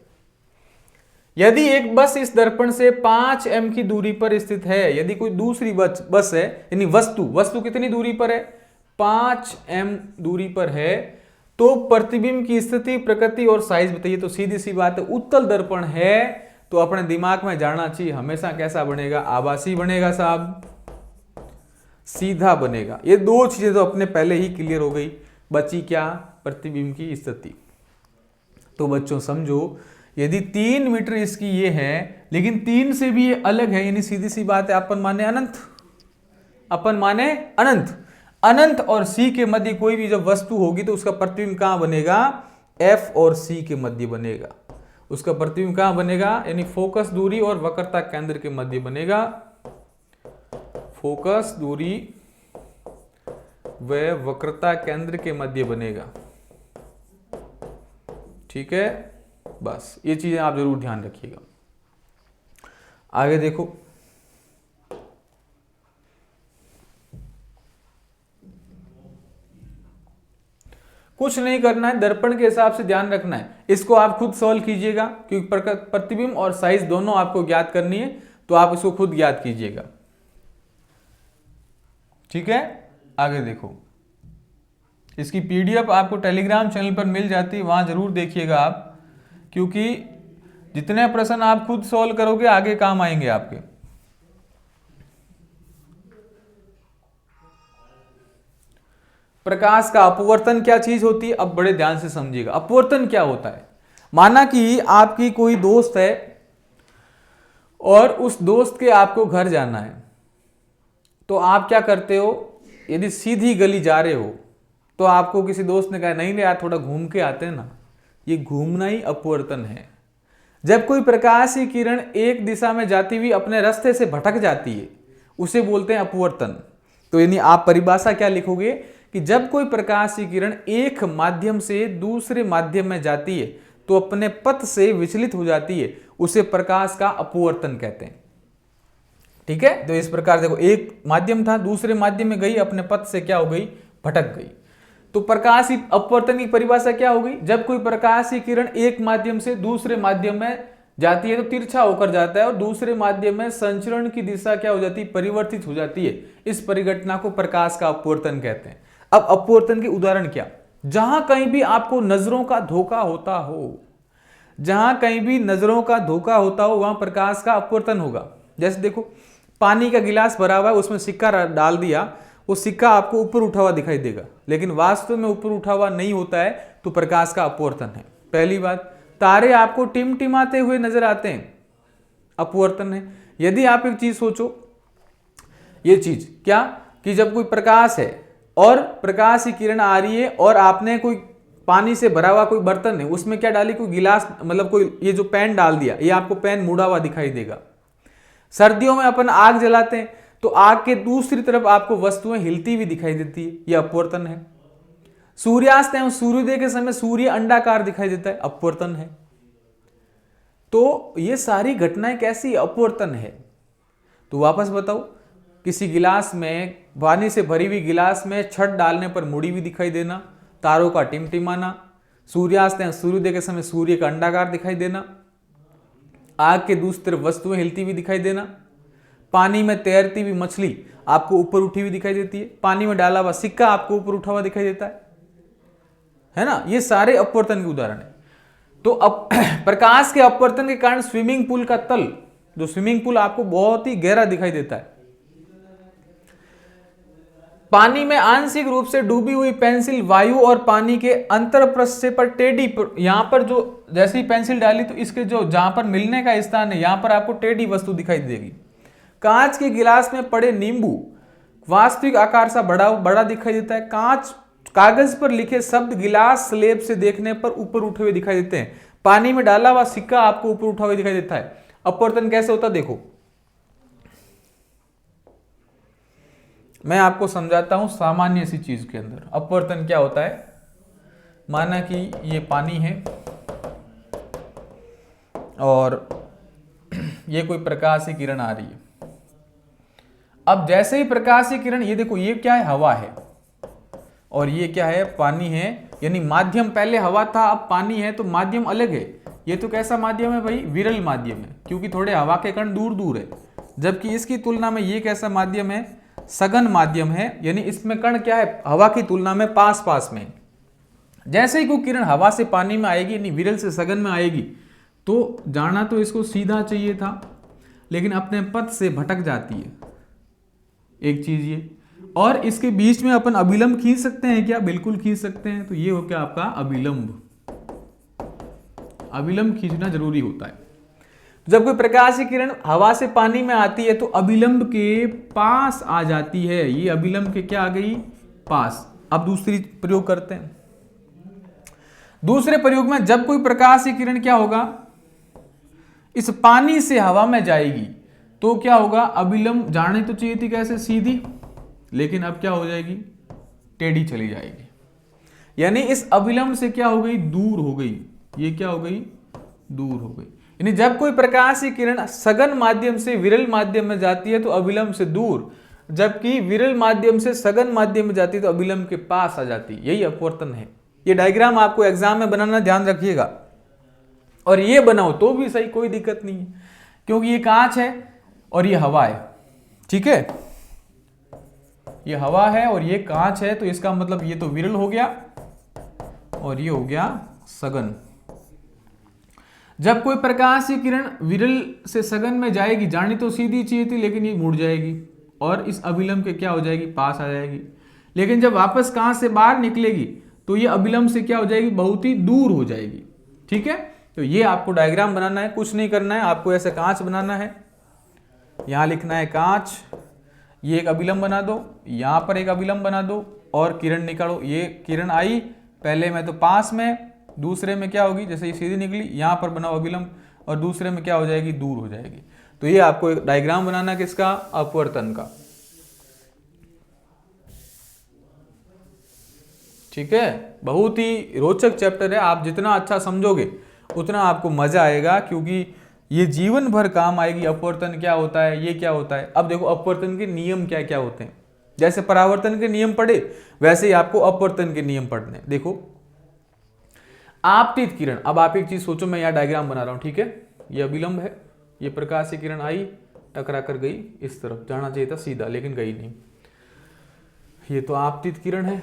यदि एक बस इस दर्पण से 5m की दूरी पर स्थित है, यदि कोई दूसरी बस है, यानी वस्तु कितनी दूरी पर है, 5m दूरी पर है, तो प्रतिबिंब की स्थिति, प्रकृति और साइज बताइए। तो सीधी सी बात है, उत्तल दर्पण है तो अपने दिमाग में जाना चाहिए हमेशा कैसा बनेगा, आभासी बनेगा साहब, सीधा बनेगा। ये दो चीजें तो अपने पहले ही क्लियर हो गई, बची क्या, प्रतिबिंब की स्थिति। तो बच्चों समझो, यदि 3 मीटर इसकी ये है लेकिन 3 से भी ये अलग है, यानी सीधी सी बात है अपन माने अनंत, अनंत और C के मध्य कोई भी जब वस्तु होगी तो उसका प्रतिबिंब कहां बनेगा, F और C के मध्य बनेगा। उसका प्रतिबिंब कहां बनेगा, यानी फोकस दूरी और वक्रता केंद्र के मध्य बनेगा। फोकस दूरी व वक्रता केंद्र के मध्य बनेगा। ठीक है, बस ये चीजें आप जरूर ध्यान रखिएगा। आगे देखो, कुछ नहीं करना है, दर्पण के हिसाब से ध्यान रखना है। इसको आप खुद सॉल्व कीजिएगा, क्योंकि प्रतिबिंब और साइज दोनों आपको ज्ञात करनी है, तो आप इसको खुद ज्ञात कीजिएगा। ठीक है, आगे देखो, इसकी पीडीएफ आपको टेलीग्राम चैनल पर मिल जाती है, वहां जरूर देखिएगा आप, क्योंकि जितने प्रश्न आप खुद सॉल्व करोगे आगे काम आएंगे आपके। प्रकाश का अपवर्तन क्या चीज होती है, अब बड़े ध्यान से समझिएगा। अपवर्तन क्या होता है, माना कि आपकी कोई दोस्त है और उस दोस्त के आपको घर जाना है, तो आप क्या करते हो, यदि सीधी गली जा रहे हो तो आपको किसी दोस्त ने कहा नहीं यार थोड़ा घूम के आते हैं ना, ये घूमना ही अपवर्तन है। जब कोई प्रकाश की किरण एक दिशा में जाती हुई अपने रास्ते से भटक जाती है, उसे बोलते हैं अपवर्तन। तो यानी आप परिभाषा क्या लिखोगे कि जब कोई प्रकाश की किरण एक माध्यम से दूसरे माध्यम में जाती है तो अपने पथ से विचलित हो जाती है, उसे प्रकाश का अपवर्तन कहते हैं। ठीक है, तो इस प्रकार देखो, एक माध्यम था दूसरे माध्यम में गई, अपने पथ से क्या हो गई, भटक गई। तो प्रकाश की अपवर्तन की परिभाषा क्या हो गई, जब कोई प्रकाश की किरण एक माध्यम से दूसरे माध्यम में जाती है तो तिरछा होकर जाता है और दूसरे माध्यम में संचरण की दिशा क्या हो जाती है, परिवर्तित हो जाती है। इस परिघटना को प्रकाश का अपवर्तन कहते हैं। अब अपवर्तन के उदाहरण क्या, जहां कहीं भी आपको नजरों का धोखा होता हो, जहां कहीं भी नजरों का धोखा होता हो वहां प्रकाश का अपवर्तन होगा। जैसे देखो, पानी का गिलास भरा हुआ है, उसमें सिक्का डाल दिया, वो सिक्का आपको ऊपर उठा हुआ दिखाई देगा, लेकिन वास्तव में ऊपर उठा हुआ नहीं होता है, तो प्रकाश का अपवर्तन है। पहली बात, तारे आपको टिमटिमाते हुए नजर आते हैं, अपवर्तन है। यदि आप एक चीज सोचो, ये चीज क्या, कि जब कोई प्रकाश है और प्रकाश की किरण आ रही है और आपने कोई पानी से भरा हुआ कोई बर्तन है, उसमें क्या डाली, कोई गिलास, मतलब कोई ये जो पैन डाल दिया, ये आपको पैन मुड़ा हुआ दिखाई देगा। सर्दियों में अपन आग जलाते हैं तो आग के दूसरी तरफ आपको वस्तुएं हिलती हुई दिखाई देती है, यह अपवर्तन है। सूर्यास्त एवं सूर्योदय के समय सूर्य अंडाकार दिखाई देता है, अपवर्तन है। तो ये सारी घटनाएं कैसी, अपवर्तन है। तो वापस बताओ, किसी गिलास में, पानी से भरी हुई गिलास में छड़ डालने पर मुड़ी हुई दिखाई देना, तारों का टिमटिमाना, सूर्यास्त एवं सूर्योदय के समय सूर्य का अंडाकार दिखाई देना, आग के दूसरी तरफ वस्तुएं हिलती हुई दिखाई देना, पानी में तैरती हुई मछली आपको ऊपर उठी हुई दिखाई देती है, पानी में डाला हुआ सिक्का आपको ऊपर उठा हुआ दिखाई देता है ना। ये सारे अपवर्तन के उदाहरण है। तो प्रकाश के अपवर्तन के कारण स्विमिंग पूल का तल, जो स्विमिंग पूल आपको बहुत ही गहरा दिखाई देता है, पानी में आंशिक रूप से डूबी हुई पेंसिल वायु और पानी के अंतरप्रस्थ पर टेढ़ी, यहां पर जो जैसे ही पेंसिल डाली तो इसके जो जहां पर मिलने का स्थान है, यहां पर आपको टेढ़ी वस्तु दिखाई देगी। कांच के गिलास में पड़े नींबू वास्तविक आकार से बड़ा दिखाई देता है। कागज पर लिखे शब्द गिलास स्लेब से देखने पर ऊपर उठे हुए दिखाई देते हैं। पानी में डाला हुआ सिक्का आपको ऊपर उठा हुआ दिखाई देता है। अपवर्तन कैसे होता है, देखो मैं आपको समझाता हूं सामान्य सी चीज के अंदर अपवर्तन क्या होता है। माना कि ये पानी है और ये कोई प्रकाश की किरण आ रही है। अब जैसे ही प्रकाश की किरण, ये देखो, ये क्या है, हवा है, और ये क्या है, पानी है। यानी माध्यम पहले हवा था, अब पानी है, तो माध्यम अलग है। ये तो कैसा माध्यम है भाई, विरल माध्यम है, क्योंकि थोड़े हवा के कण दूर दूर है। जबकि इसकी तुलना में ये कैसा माध्यम है, सघन माध्यम है। यानी इसमें कण क्या है, हवा की तुलना में पास पास में। जैसे ही कोई किरण हवा से पानी में आएगी, यानी विरल से सघन में आएगी, तो जाना तो इसको सीधा चाहिए था, लेकिन अपने पथ से भटक जाती है। एक चीज ये, और इसके बीच में अपन अभिलंब खींच सकते हैं क्या, बिल्कुल खींच सकते हैं। तो ये हो क्या आपका अभिलंब, अभिलंब खींचना जरूरी होता है। जब कोई प्रकाश की किरण हवा से पानी में आती है तो अभिलंब के पास आ जाती है। ये अभिलंब के क्या आ गई, पास। अब दूसरी प्रयोग करते हैं। दूसरे प्रयोग में जब कोई प्रकाश की किरण क्या होगा, इस पानी से हवा में जाएगी तो क्या होगा, अभिलंब जाने तो चाहिए थी कैसे, सीधी, लेकिन अब क्या हो जाएगी, टेढ़ी चली जाएगी। यानी इस अभिलंब से क्या हो गई, दूर हो गई। ये क्या हो गई, दूर हो गई। यानी जब कोई प्रकाश की किरण सघन माध्यम से विरल माध्यम में जाती है तो अभिलंब से दूर, जबकि विरल माध्यम से सघन माध्यम में जाती है तो अभिलंब के पास आ जाती है। यही अपवर्तन है। ये डायग्राम आपको एग्जाम में बनाना ध्यान रखिएगा, और ये बनाओ तो भी सही, कोई दिक्कत नहीं है, क्योंकि ये कांच है और ये हवा है, ठीक है, ये हवा है और ये कांच है, तो इसका मतलब ये तो विरल हो गया और ये हो गया सघन। जब कोई प्रकाश की किरण विरल से सघन में जाएगी, जानी तो सीधी चाहिए थी लेकिन ये मुड़ जाएगी और इस अभिलंब के क्या हो जाएगी, पास आ जाएगी। लेकिन जब वापस कांच से बाहर निकलेगी तो ये अभिलंब से क्या हो जाएगी, बहुत ही दूर हो जाएगी, ठीक है। तो ये आपको डायग्राम बनाना है, कुछ नहीं करना है, आपको ऐसे कांच बनाना है, यहां लिखना है कांच, ये एक अभिलंब बना दो, यहां पर एक अभिलंब बना दो और किरण निकालो। ये किरण आई पहले में तो पास में, दूसरे में क्या होगी, जैसे ये सीधी निकली यहां पर बनाओ अभिलंब और दूसरे में क्या हो जाएगी, दूर हो जाएगी। तो ये आपको एक डायग्राम बनाना है किसका, अपवर्तन का, ठीक है। बहुत ही रोचक चैप्टर है, आप जितना अच्छा समझोगे उतना आपको मजा आएगा, क्योंकि ये जीवन भर काम आएगी। अपवर्तन क्या होता है, ये क्या होता है। अब देखो अपवर्तन के नियम क्या क्या होते हैं, जैसे परावर्तन के नियम पढ़े वैसे ही आपको अपवर्तन के नियम पढ़ने। देखो आपतित किरण, अब आप एक चीज सोचो, मैं यहाँ डायग्राम बना रहा हूं, ठीक है, ये अभिलंब है, ये प्रकाश की किरण आई टकरा कर गई, इस तरफ जाना चाहिए था सीधा लेकिन गई नहीं, ये तो आपतित किरण है,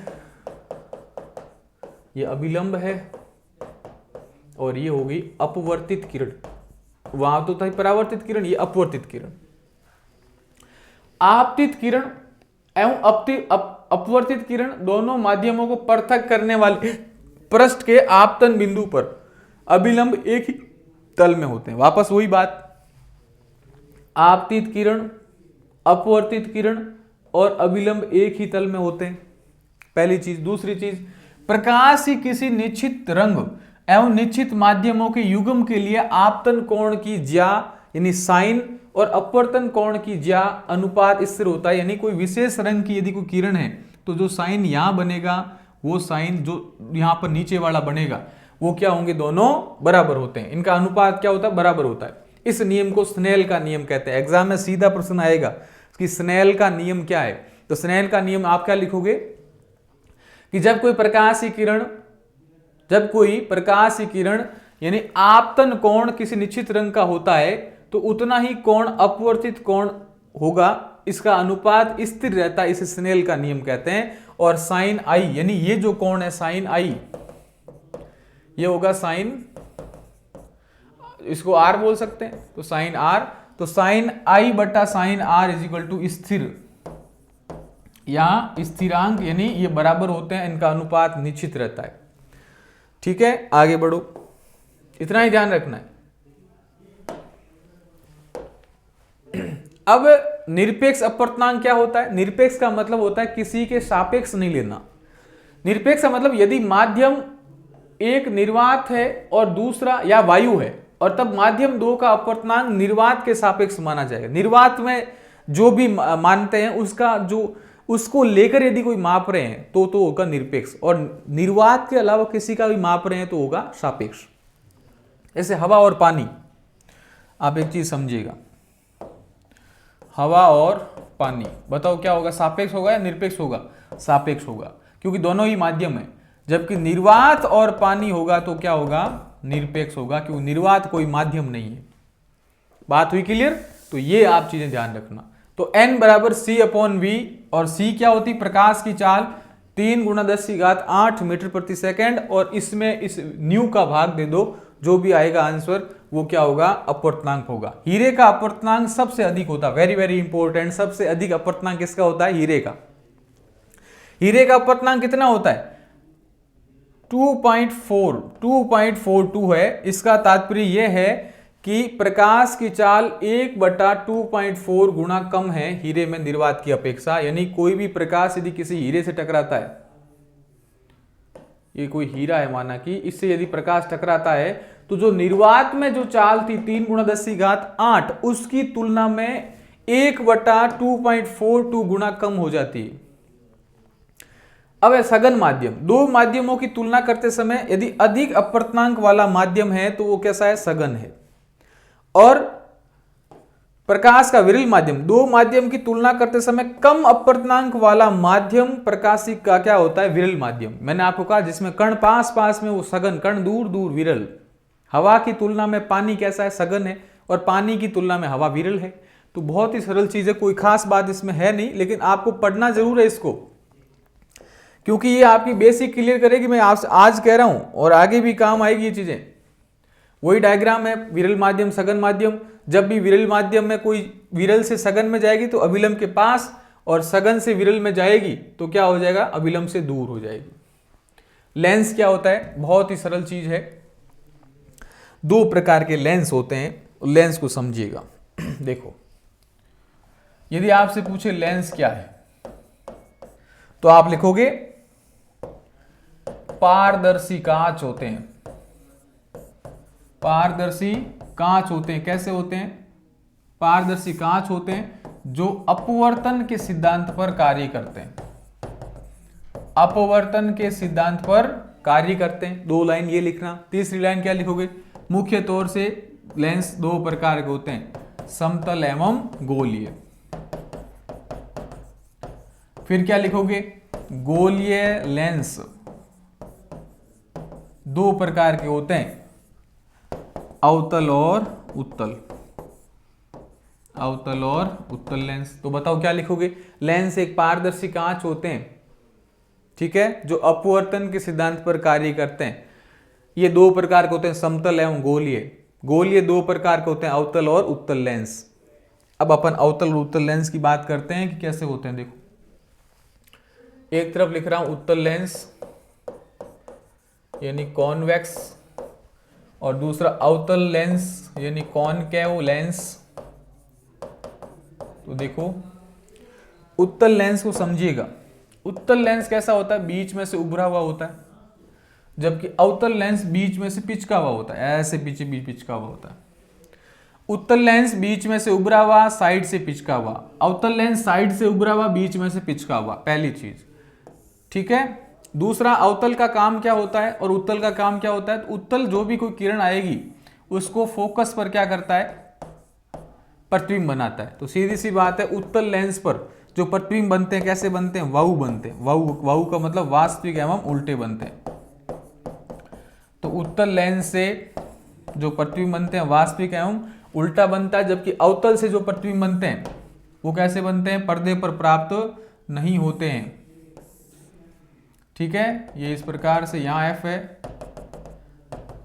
ये अभिलंब है और ये हो गई अपवर्तित किरण। वहां तो था परावर्तित किरण, ये अपवर्तित किरण। आपतित किरण एवं अपवर्तित किरण दोनों माध्यमों को पृथक करने वाले पृष्ठ के आपतन बिंदु पर अभिलंब एक ही तल में होते हैं। वापस वही बात, आपतित किरण, अपवर्तित किरण और अभिलंब एक ही तल में होते हैं, पहली चीज। दूसरी चीज, प्रकाश की किसी निश्चित रंग एवं निश्चित माध्यमों के युग्म के लिए आपतन कोण की ज्या यानी साइन और अपवर्तन कोण की ज्या अनुपात स्थिर होता है। यानी कोई विशेष रंग की यदि कोई किरण है तो जो साइन यहां बनेगा वो साइन जो यहां पर नीचे वाला बनेगा वो क्या होंगे, दोनों बराबर होते हैं। इनका अनुपात क्या होता है, बराबर होता है। इस नियम को स्नेल का नियम कहते हैं। एग्जाम में सीधा प्रश्न आएगा कि स्नेल का नियम क्या है। तो स्नेल का नियम आप क्या लिखोगे कि जब कोई प्रकाश की किरण यानी आपतन कोण किसी निश्चित रंग का होता है तो उतना ही कोण अपवर्तित कोण होगा, इसका अनुपात स्थिर रहता है, इसे स्नेल का नियम कहते हैं। और साइन आई यानी ये जो कोण है साइन आई, ये होगा साइन, इसको आर बोल सकते हैं, तो साइन आर, तो साइन आई बटा sine r is equal to स्थिर या स्थिरांक, यानी ये बराबर होते हैं, इनका अनुपात निश्चित रहता है। ठीक है, आगे बढ़ो, इतना ही ध्यान रखना है। अब निरपेक्ष अपवर्तनांक क्या होता है? निरपेक्ष का मतलब होता है किसी के सापेक्ष नहीं लेना। निरपेक्ष का मतलब यदि माध्यम एक निर्वात है और दूसरा या वायु है और तब माध्यम दो का अपवर्तनांक निर्वात के सापेक्ष माना जाएगा। निर्वात में जो भी मानते हैं उसका जो उसको लेकर यदि कोई माप रहे हैं तो होगा निरपेक्ष, और निर्वात के अलावा किसी का भी माप रहे हैं तो होगा सापेक्ष। ऐसे हवा और पानी, आप एक चीज समझिएगा, हवा और पानी बताओ क्या होगा, सापेक्ष होगा या निरपेक्ष होगा? सापेक्ष होगा, क्योंकि दोनों ही माध्यम है। जबकि निर्वात और पानी होगा तो क्या होगा? निरपेक्ष होगा, क्योंकि निर्वात कोई माध्यम नहीं है। बात हुई क्लियर? तो ये आप चीजें ध्यान रखना। तो n बराबर c/v, और c क्या होती? प्रकाश की चाल 3 × 10⁸ मीटर प्रति सेकेंड, और इसमें इस न्यू का भाग दे दो, जो भी आएगा आंसर वो क्या होगा? अपवर्तनांक होगा। हीरे का अपवर्तनांक सबसे अधिक होता है, वेरी वेरी इंपॉर्टेंट। सबसे अधिक अपवर्तनांक किसका होता है? हीरे का। हीरे का अपवर्तनांक कितना होता है? 2.42 है। इसका तात्पर्य यह है कि प्रकाश की चाल 1/2.4 गुना कम है हीरे में निर्वात की अपेक्षा। यानी कोई भी प्रकाश यदि किसी हीरे से टकराता है, ये कोई हीरा है माना कि, इससे यदि प्रकाश टकराता है तो जो निर्वात में जो चाल थी 3 × 10⁸, उसकी तुलना में 1/2.42 गुना कम हो जाती है। अब है सघन माध्यम। दो माध्यमों की तुलना करते समय यदि अधिक अपवर्तनांक वाला माध्यम है तो वो कैसा है? सघन है। और प्रकाश का विरल माध्यम, दो माध्यम की तुलना करते समय कम अपवर्तनांक वाला माध्यम प्रकाशिक का क्या होता है, विरल माध्यम। मैंने आपको कहा जिसमें कण पास पास में वो सघन, कण दूर दूर विरल। हवा की तुलना में पानी कैसा है, सघन है, और पानी की तुलना में हवा विरल है। तो बहुत ही सरल चीज है, कोई खास बात इसमें है नहीं, लेकिन आपको पढ़ना जरूर है इसको, क्योंकि ये आपकी बेसिक क्लियर करेगी। मैं आपसे आज कह रहा हूं और आगे भी काम आएगी ये चीजें। वही डायग्राम है, विरल माध्यम सघन माध्यम। जब भी विरल माध्यम में कोई विरल से सघन में जाएगी तो अभिलंब के पास, और सघन से विरल में जाएगी तो क्या हो जाएगा, अभिलंब से दूर हो जाएगी। लेंस क्या होता है, बहुत ही सरल चीज है। दो प्रकार के लेंस होते हैं, लेंस को समझिएगा। देखो, यदि आपसे पूछे लेंस क्या है, तो आप लिखोगे पारदर्शी कांच होते हैं। पारदर्शी कांच होते हैं, कैसे होते हैं, पारदर्शी कांच होते हैं जो अपवर्तन के सिद्धांत पर कार्य करते हैं। अपवर्तन के सिद्धांत पर कार्य करते हैं। दो लाइन ये लिखना। तीसरी लाइन क्या लिखोगे, मुख्य तौर से लेंस दो प्रकार के होते हैं, समतल एवं गोलीय। फिर क्या लिखोगे, गोलीय लेंस दो प्रकार के होते हैं, अवतल और उत्तल। अवतल और उत्तल लेंस। तो बताओ क्या लिखोगे, लेंस एक पारदर्शी कांच होते हैं, ठीक है, जो अपवर्तन के सिद्धांत पर कार्य करते हैं। ये दो प्रकार के होते हैं, समतल एवं गोलीय। गोलीय दो प्रकार के होते हैं, अवतल और उत्तल लेंस। अब अपन अवतल और उत्तल लेंस की बात करते हैं कि कैसे होते हैं। देखो, एक तरफ लिख रहा हूं उत्तल लेंस यानी कॉन्वेक्स, और दूसरा अवतल लेंस यानी कॉनकेव लेंस। तो देखो, उत्तल लेंस को समझिएगा। उत्तल लेंस कैसा होता है, बीच में से उभरा हुआ होता है, जबकि अवतल लेंस बीच में से पिचका हुआ होता है, ऐसे पीछे बीच पिचका हुआ होता है। उत्तल लेंस बीच में से उभरा हुआ, साइड से पिचका हुआ। अवतल लेंस साइड से उभरा हुआ, बीच में से पिचका हुआ, पहली चीज, ठीक है। दूसरा, अवतल का काम क्या होता है और उत्तल का काम क्या होता है। तो उत्तल जो भी कोई किरण आएगी उसको फोकस पर क्या करता है, प्रतिबिंब बनाता है। तो सीधी सी बात है, उत्तल लेंस पर जो प्रतिबिंब बनते हैं कैसे बनते हैं, वाहु बनते हैं। वाहु का मतलब वास्तविक एवं उल्टे बनते हैं। तो उत्तल लेंस से जो प्रतिबिंब बनते हैं वास्तविक एवं उल्टा बनता है, जबकि अवतल से जो प्रतिबिंब बनते हैं वो कैसे बनते हैं, पर्दे पर प्राप्त नहीं होते हैं, ठीक है। ये इस प्रकार से, यहाँ एफ है,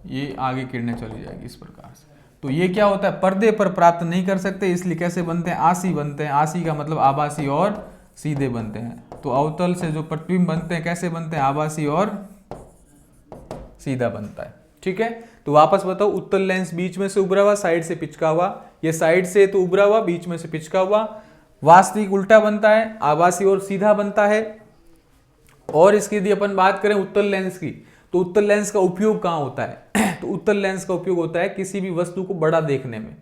ये आगे किरणें चली जाएगी इस प्रकार से। तो ये क्या होता है, पर्दे पर प्राप्त नहीं कर सकते, इसलिए कैसे बनते हैं, आसी बनते हैं। आसी का मतलब आभासी और सीधे बनते हैं। तो अवतल से जो प्रतिबिंब बनते हैं कैसे बनते हैं, आभासी और सीधा बनता है, ठीक है। तो वापस बताओ, उत्तल लेंस बीच में से उभरा हुआ, साइड से पिचका हुआ। ये साइड से तो उभरा हुआ, बीच में से पिचका हुआ। वास्तविक उल्टा बनता है, आभासी और सीधा बनता है। और इसकी यदि अपन बात करें उत्तल लेंस की, तो उत्तल लेंस का उपयोग कहाँ होता है तो उत्तल लेंस का उपयोग होता है किसी भी वस्तु को बड़ा देखने में,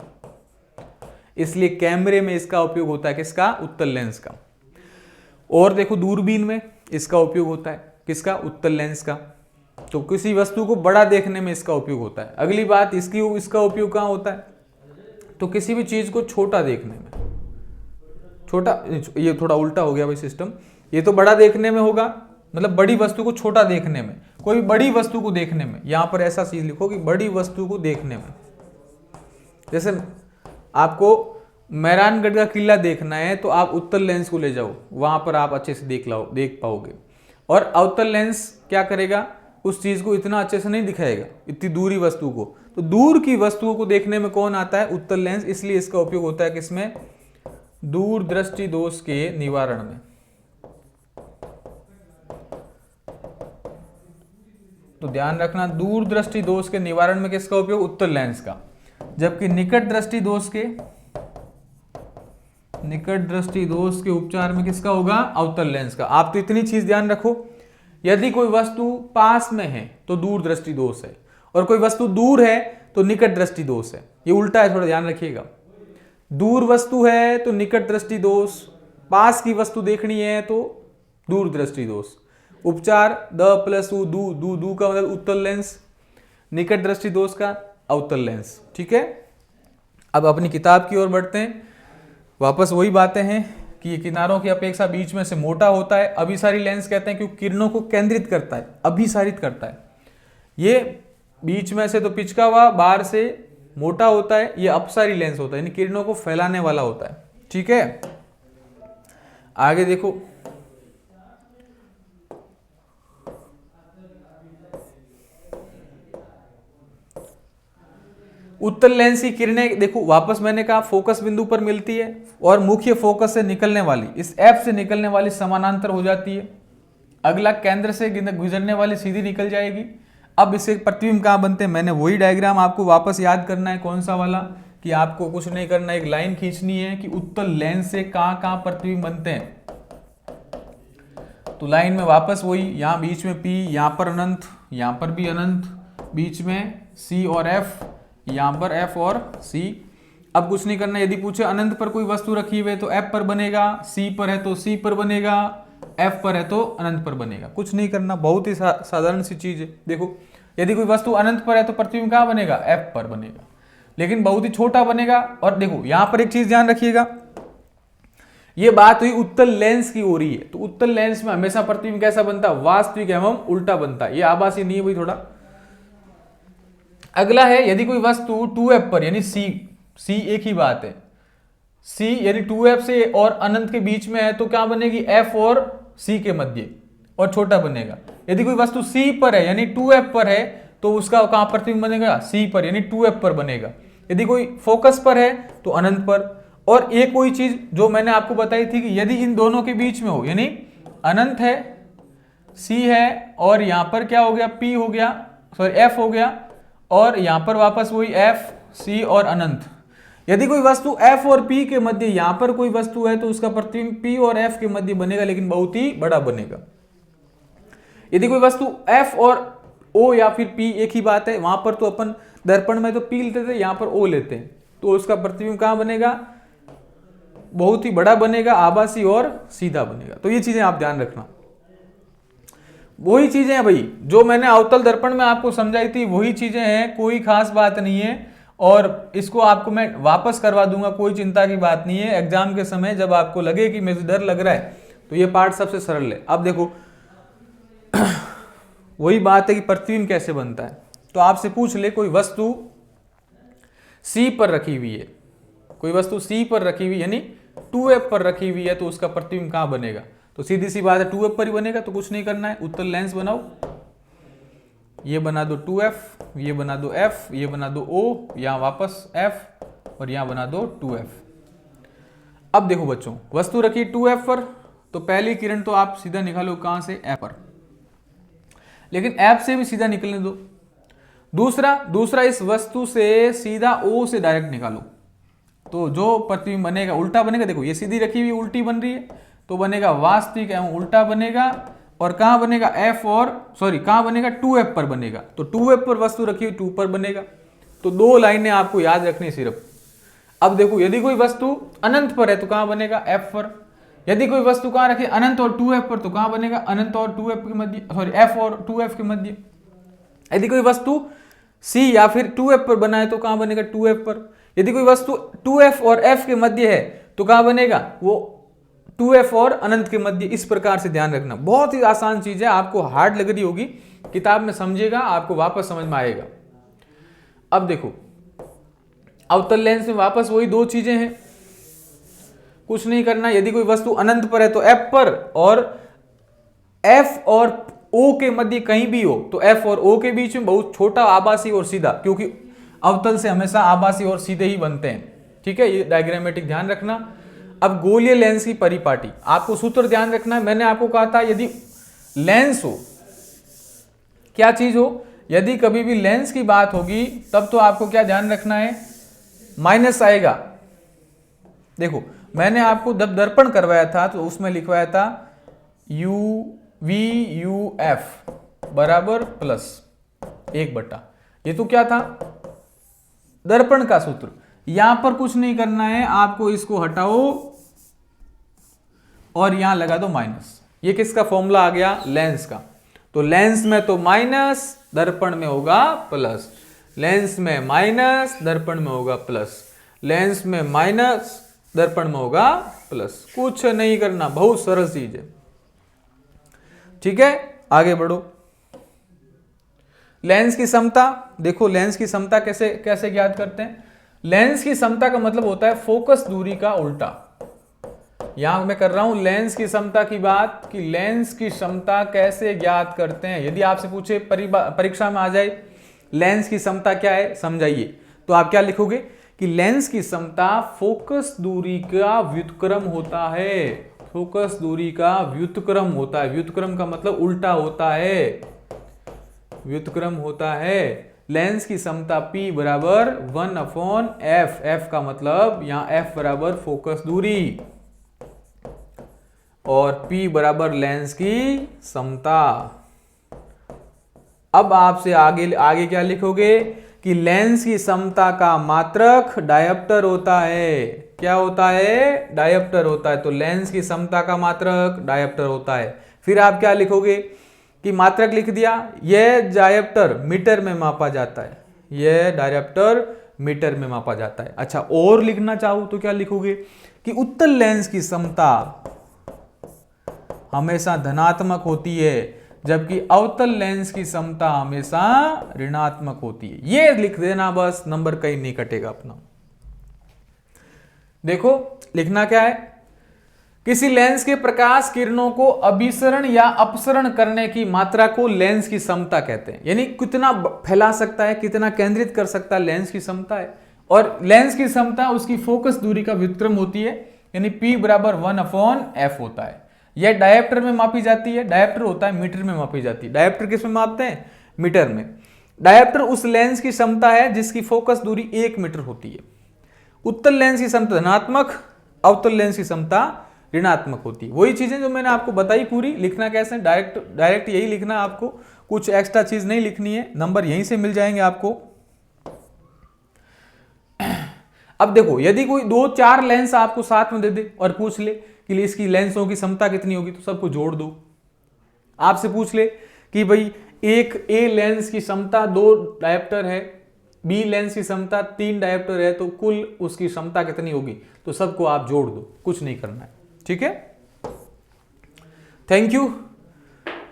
इसलिए कैमरे में इसका उपयोग होता है, किसका, उत्तल लेंस का। और देखो, दूरबीन में इसका उपयोग होता है, किसका, उत्तल लेंस का। तो किसी वस्तु को बड़ा देखने में इसका उपयोग होता है। अगली बात, इसका उपयोग कहाँ होता है, तो किसी भी चीज को छोटा देखने में। छोटा, ये थोड़ा उल्टा हो गया भाई सिस्टम, ये तो बड़ा देखने में होगा, मतलब बड़ी वस्तु को छोटा देखने में, कोई बड़ी वस्तु को देखने में। यहां पर ऐसा चीज लिखो कि बड़ी वस्तु को देखने में। जैसे आपको मेहरानगढ़ का किला देखना है तो आप उत्तल लेंस को ले जाओ, वहां पर आप अच्छे से देख पाओगे। और अवतल लेंस क्या करेगा, उस चीज को इतना अच्छे से नहीं दिखाएगा, इतनी दूरी वस्तु को। तो दूर की वस्तुओं को देखने में कौन आता है, उत्तल लेंस। इसलिए इसका उपयोग होता है किसमें, दूर दृष्टि दोष के निवारण में। तो ध्यान रखना, दूर दृष्टि दोष के निवारण में किसका उपयोग, उत्तल लेंस का। जबकि निकट दृष्टि दोष के उपचार में किसका होगा, अवतल लेंस का। आप तो इतनी चीज ध्यान रखो, यदि कोई वस्तु पास में है तो दूर दृष्टि दोष है, और कोई वस्तु दूर है तो निकट दृष्टि दोष है। ये उल्टा है, थोड़ा ध्यान रखिएगा। दूर वस्तु है तो निकट दृष्टि दोष, पास की वस्तु देखनी है तो दूर दृष्टि दोष। उपचार, द प्लस उ, दू का मतलब उत्तल लेंस, निकट दृष्टि दोष का अवतल लेंस, ठीक है। अब अपनी किताब की ओर बढ़ते हैं। वापस वही बातें हैं कि ये किनारों की अपेक्षा बीच में से मोटा होता है। अभिसारी लेंस कहते हैं क्योंकि किरणों को केंद्रित करता है, अभिसारित करता है। ये बीच में से तो पिचका हुआ, बाहर से मोटा होता है, ये अपसारी लेंस होता है, यानी किरणों को फैलाने वाला होता है। ठीक है, आगे देखो, उत्तल लेंस की किरणें देखो, वापस मैंने कहा फोकस बिंदु पर मिलती है और मुख्य फोकस से निकलने वाली, इस एफ से निकलने वाली समानांतर हो जाती है। अगला केंद्र से गुजरने वाली सीधी निकल जाएगी। अब इससे प्रतिबिंब कहाँ बनते हैं, मैंने वही डायग्राम आपको वापस याद करना है। कौन सा वाला, कि आपको कुछ नहीं करना, एक लाइन खींचनी है कि उत्तल लेंस से कहाँ कहाँ प्रतिबिंब बनते हैं। तो लाइन में वापस वही, यहाँ बीच में P, यहाँ पर अनंत, यहाँ पर भी अनंत, बीच में C और F, यहाँ पर F और C। अब कुछ नहीं करना, यदि पूछे अनंत पर कोई वस्तु रखी हुई है तो F पर बनेगा, C पर है तो C पर बनेगा, F पर है तो अनंत पर बनेगा। कुछ नहीं करना, बहुत ही साधारण सी चीज है। देखो, यदि कोई वस्तु अनंत पर है तो प्रतिबिंब कहाँ बनेगा, F पर बनेगा, लेकिन बहुत ही छोटा बनेगा। और देखो यहाँ पर एक चीज ध्यान रखिएगा, ये बात हुई उत्तल लेंस की हो रही है, तो उत्तल लेंस में हमेशा प्रतिबिंब कैसा बनता है, वास्तविक एवं उल्टा बनता है। ये आभासी नहीं है भाई थोड़ा। अगला है, यदि कोई वस्तु 2f पर यानी C एक ही बात है, C यानी 2f से और अनंत के बीच में है तो क्या बनेगी, F और C के मध्य, और छोटा बनेगा। यदि कोई वस्तु C पर है यानी 2f पर है तो उसका कहां प्रतिबिंब बनेगा, C पर यानी 2f पर बनेगा। यदि कोई फोकस पर है तो अनंत पर। और एक कोई चीज जो मैंने आपको बताई थी कि यदि इन दोनों के बीच में हो, यानी अनंत है, C है, और यहां पर क्या हो गया, P हो गया, सॉरी F हो गया, और यहां पर वापस वही F, C और अनंत। यदि कोई वस्तु F और P के मध्य, यहां पर कोई वस्तु है तो उसका प्रतिबिंब P और F के मध्य बनेगा, लेकिन बहुत ही बड़ा बनेगा। यदि कोई वस्तु F और O या फिर P एक ही बात है, वहां पर तो अपन दर्पण में तो P लेते थे, यहां पर O लेते हैं, तो उसका प्रतिबिंब कहां बनेगा, बहुत ही बड़ा बनेगा, आभासी और सीधा बनेगा। तो ये चीजें आप ध्यान रखना। वही चीजें हैं भाई जो मैंने अवतल दर्पण में आपको समझाई थी, वही चीजें हैं, कोई खास बात नहीं है। और इसको आपको मैं वापस करवा दूंगा, कोई चिंता की बात नहीं है। एग्जाम के समय जब आपको लगे कि मुझे डर लग रहा है तो ये पार्ट सबसे सरल है। अब देखो वही बात है कि प्रतिबिंब कैसे बनता है। तो आपसे पूछ ले, कोई वस्तु C पर रखी हुई है, कोई वस्तु C पर रखी हुई यानी 2f पर रखी हुई है तो उसका प्रतिबिंब कहां बनेगा, तो सीधी सी बात है 2f पर ही बनेगा। तो कुछ नहीं करना है, उत्तल लेंस बनाओ, ये बना दो 2f, ये बना दो f, ये बना दो o, यहां वापस f, और यहां बना दो 2f। अब देखो बच्चों, वस्तु रखी 2f पर, तो पहली किरण तो आप सीधा निकालो कहां से, f पर, लेकिन f से भी सीधा निकलने दो। दूसरा इस वस्तु से सीधा o से डायरेक्ट निकालो, तो जो प्रतिबिंब बनेगा उल्टा बनेगा। देखो ये सीधी रखी हुई उल्टी बन रही है तो बनेगा वास्तविक एवं उल्टा बनेगा। और कहां बनेगा, F और कहां बनेगा, 2f पर बनेगा। तो 2f पर वस्तु रखी हुई 2 पर बनेगा। तो दो लाइनें आपको याद रखनी सिर्फ। अब देखो, यदि कोई वस्तु अनंत पर है तो कहां बनेगा, F पर। यदि कोई वस्तु कहां रखी, अनंत और 2f पर, तो कहां बनेगा, अनंत और 2f के मध्य, F और 2f के मध्य। यदि कोई वस्तु C या फिर 2f पर बनाए तो कहां बनेगा, 2f पर। यदि कोई वस्तु 2f और f के मध्य है तो कहां बनेगा, वो 2f और अनंत के मध्य। इस प्रकार से ध्यान रखना, बहुत ही आसान चीज है, आपको हार्ड लग रही होगी, किताब में समझेगा आपको वापस समझ में आएगा। अब देखो अवतल लेंस में वापस वही दो चीजें हैं, कुछ नहीं करना। यदि कोई वस्तु अनंत पर है तो f पर, और f और o के मध्य कहीं भी हो तो f और o के बीच में बहुत छोटा, आभासी और सीधा, क्योंकि अवतल से हमेशा आभासी और सीधे ही बनते हैं। ठीक है, ये डायग्रामेटिक ध्यान रखना। अब गोलीय लेंस की परिपाटी, आपको सूत्र ध्यान रखना है। मैंने आपको कहा था यदि लेंस हो, क्या चीज हो, यदि कभी भी लेंस की बात होगी तब तो आपको क्या ध्यान रखना है, माइनस आएगा। देखो मैंने आपको जब दर्पण करवाया था तो उसमें लिखवाया था UVUF बराबर प्लस 1/, ये तो क्या था, दर्पण का सूत्र। यहां पर कुछ नहीं करना है, आपको इसको हटाओ और यहां लगा दो माइनस। ये किसका फॉर्मूला आ गया, लेंस का। तो लेंस में तो माइनस, दर्पण में होगा प्लस। लेंस में माइनस, दर्पण में होगा प्लस। लेंस में माइनस, दर्पण में होगा प्लस। कुछ नहीं करना, बहुत सरल चीज है। ठीक है, आगे बढ़ो। लेंस की समता देखो, लेंस की समता कैसे कैसे ज्ञात करते हैं। लेंस की समता का मतलब होता है फोकस दूरी का उल्टा। यहां मैं कर रहा हूं लेंस की समता की बात, कि लेंस की समता कैसे ज्ञात करते हैं। यदि आपसे पूछे परीक्षा में आ जाए लेंस की समता क्या है समझाइए, तो आप क्या लिखोगे कि लेंस की समता फोकस दूरी का व्युत्क्रम होता है। फोकस दूरी का व्युत्क्रम होता है। व्युत्क्रम का मतलब उल्टा होता है, व्युत्क्रम होता है। लेंस की समता P बराबर 1/f। f का मतलब यहां f बराबर फोकस दूरी और P बराबर लेंस की समता। अब आपसे आगे आगे क्या लिखोगे कि लेंस की समता का मात्रक डायप्टर होता है। क्या होता है? डायप्टर होता है। तो लेंस की समता का मात्रक डायप्टर होता है। फिर आप क्या लिखोगे कि मात्रक लिख दिया, यह डायप्टर मीटर में मापा जाता है। यह डायप्टर मीटर में मापा जाता है। अच्छा, और लिखना चाहो तो क्या लिखोगे कि उत्तल लेंस की समता हमेशा धनात्मक होती है, जबकि अवतल लेंस की समता हमेशा ऋणात्मक होती है। ये लिख देना बस, नंबर कहीं नहीं कटेगा अपना। देखो लिखना क्या है, किसी लेंस के प्रकाश किरणों को अभिसरण या अपसरण करने की मात्रा को लेंस की समता कहते हैं। यानी कितना फैला सकता है, कितना केंद्रित कर सकता है, लेंस की समता है। और लेंस की समता उसकी फोकस दूरी का व्युत्क्रम होती है, यानी P बराबर 1/f होता है। यह डायप्टर में मापी जाती है। डायप्टर होता है मीटर में मापी जाती है। डायप्टर किस में मापते हैं? मीटर में। डायप्टर उस लेंस की क्षमता है जिसकी फोकस दूरी 1 मीटर होती है। उत्तल लेंस की क्षमता धनात्मक, अवतल लेंस की क्षमता ऋणात्मक होती है। वही चीजें जो मैंने आपको बताई पूरी। लिखना कैसे? डायरेक्ट यही लिखना आपको, कुछ एक्स्ट्रा चीज नहीं लिखनी है। नंबर यहीं से मिल जाएंगे आपको। अब देखो, यदि कोई 2-4 लेंस आपको साथ में दे दे और पूछ ले कि इसकी लेंसों की क्षमता कितनी होगी, तो सबको जोड़ दो। आपसे पूछ ले कि भाई एक ए लेंस की क्षमता 2 डायप्टर है, बी लेंस की क्षमता 3 डायप्टर है, तो कुल उसकी क्षमता कितनी होगी, तो सबको आप जोड़ दो, कुछ नहीं करना है। ठीक है, थैंक यू।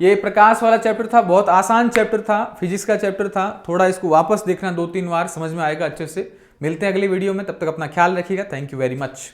ये प्रकाश वाला चैप्टर था, बहुत आसान चैप्टर था, फिजिक्स का चैप्टर था। थोड़ा इसको वापस देखना 2-3 बार, समझ में आएगा अच्छे से। मिलते हैं अगली वीडियो में, तब तक अपना ख्याल रखिएगा। Thank you very much.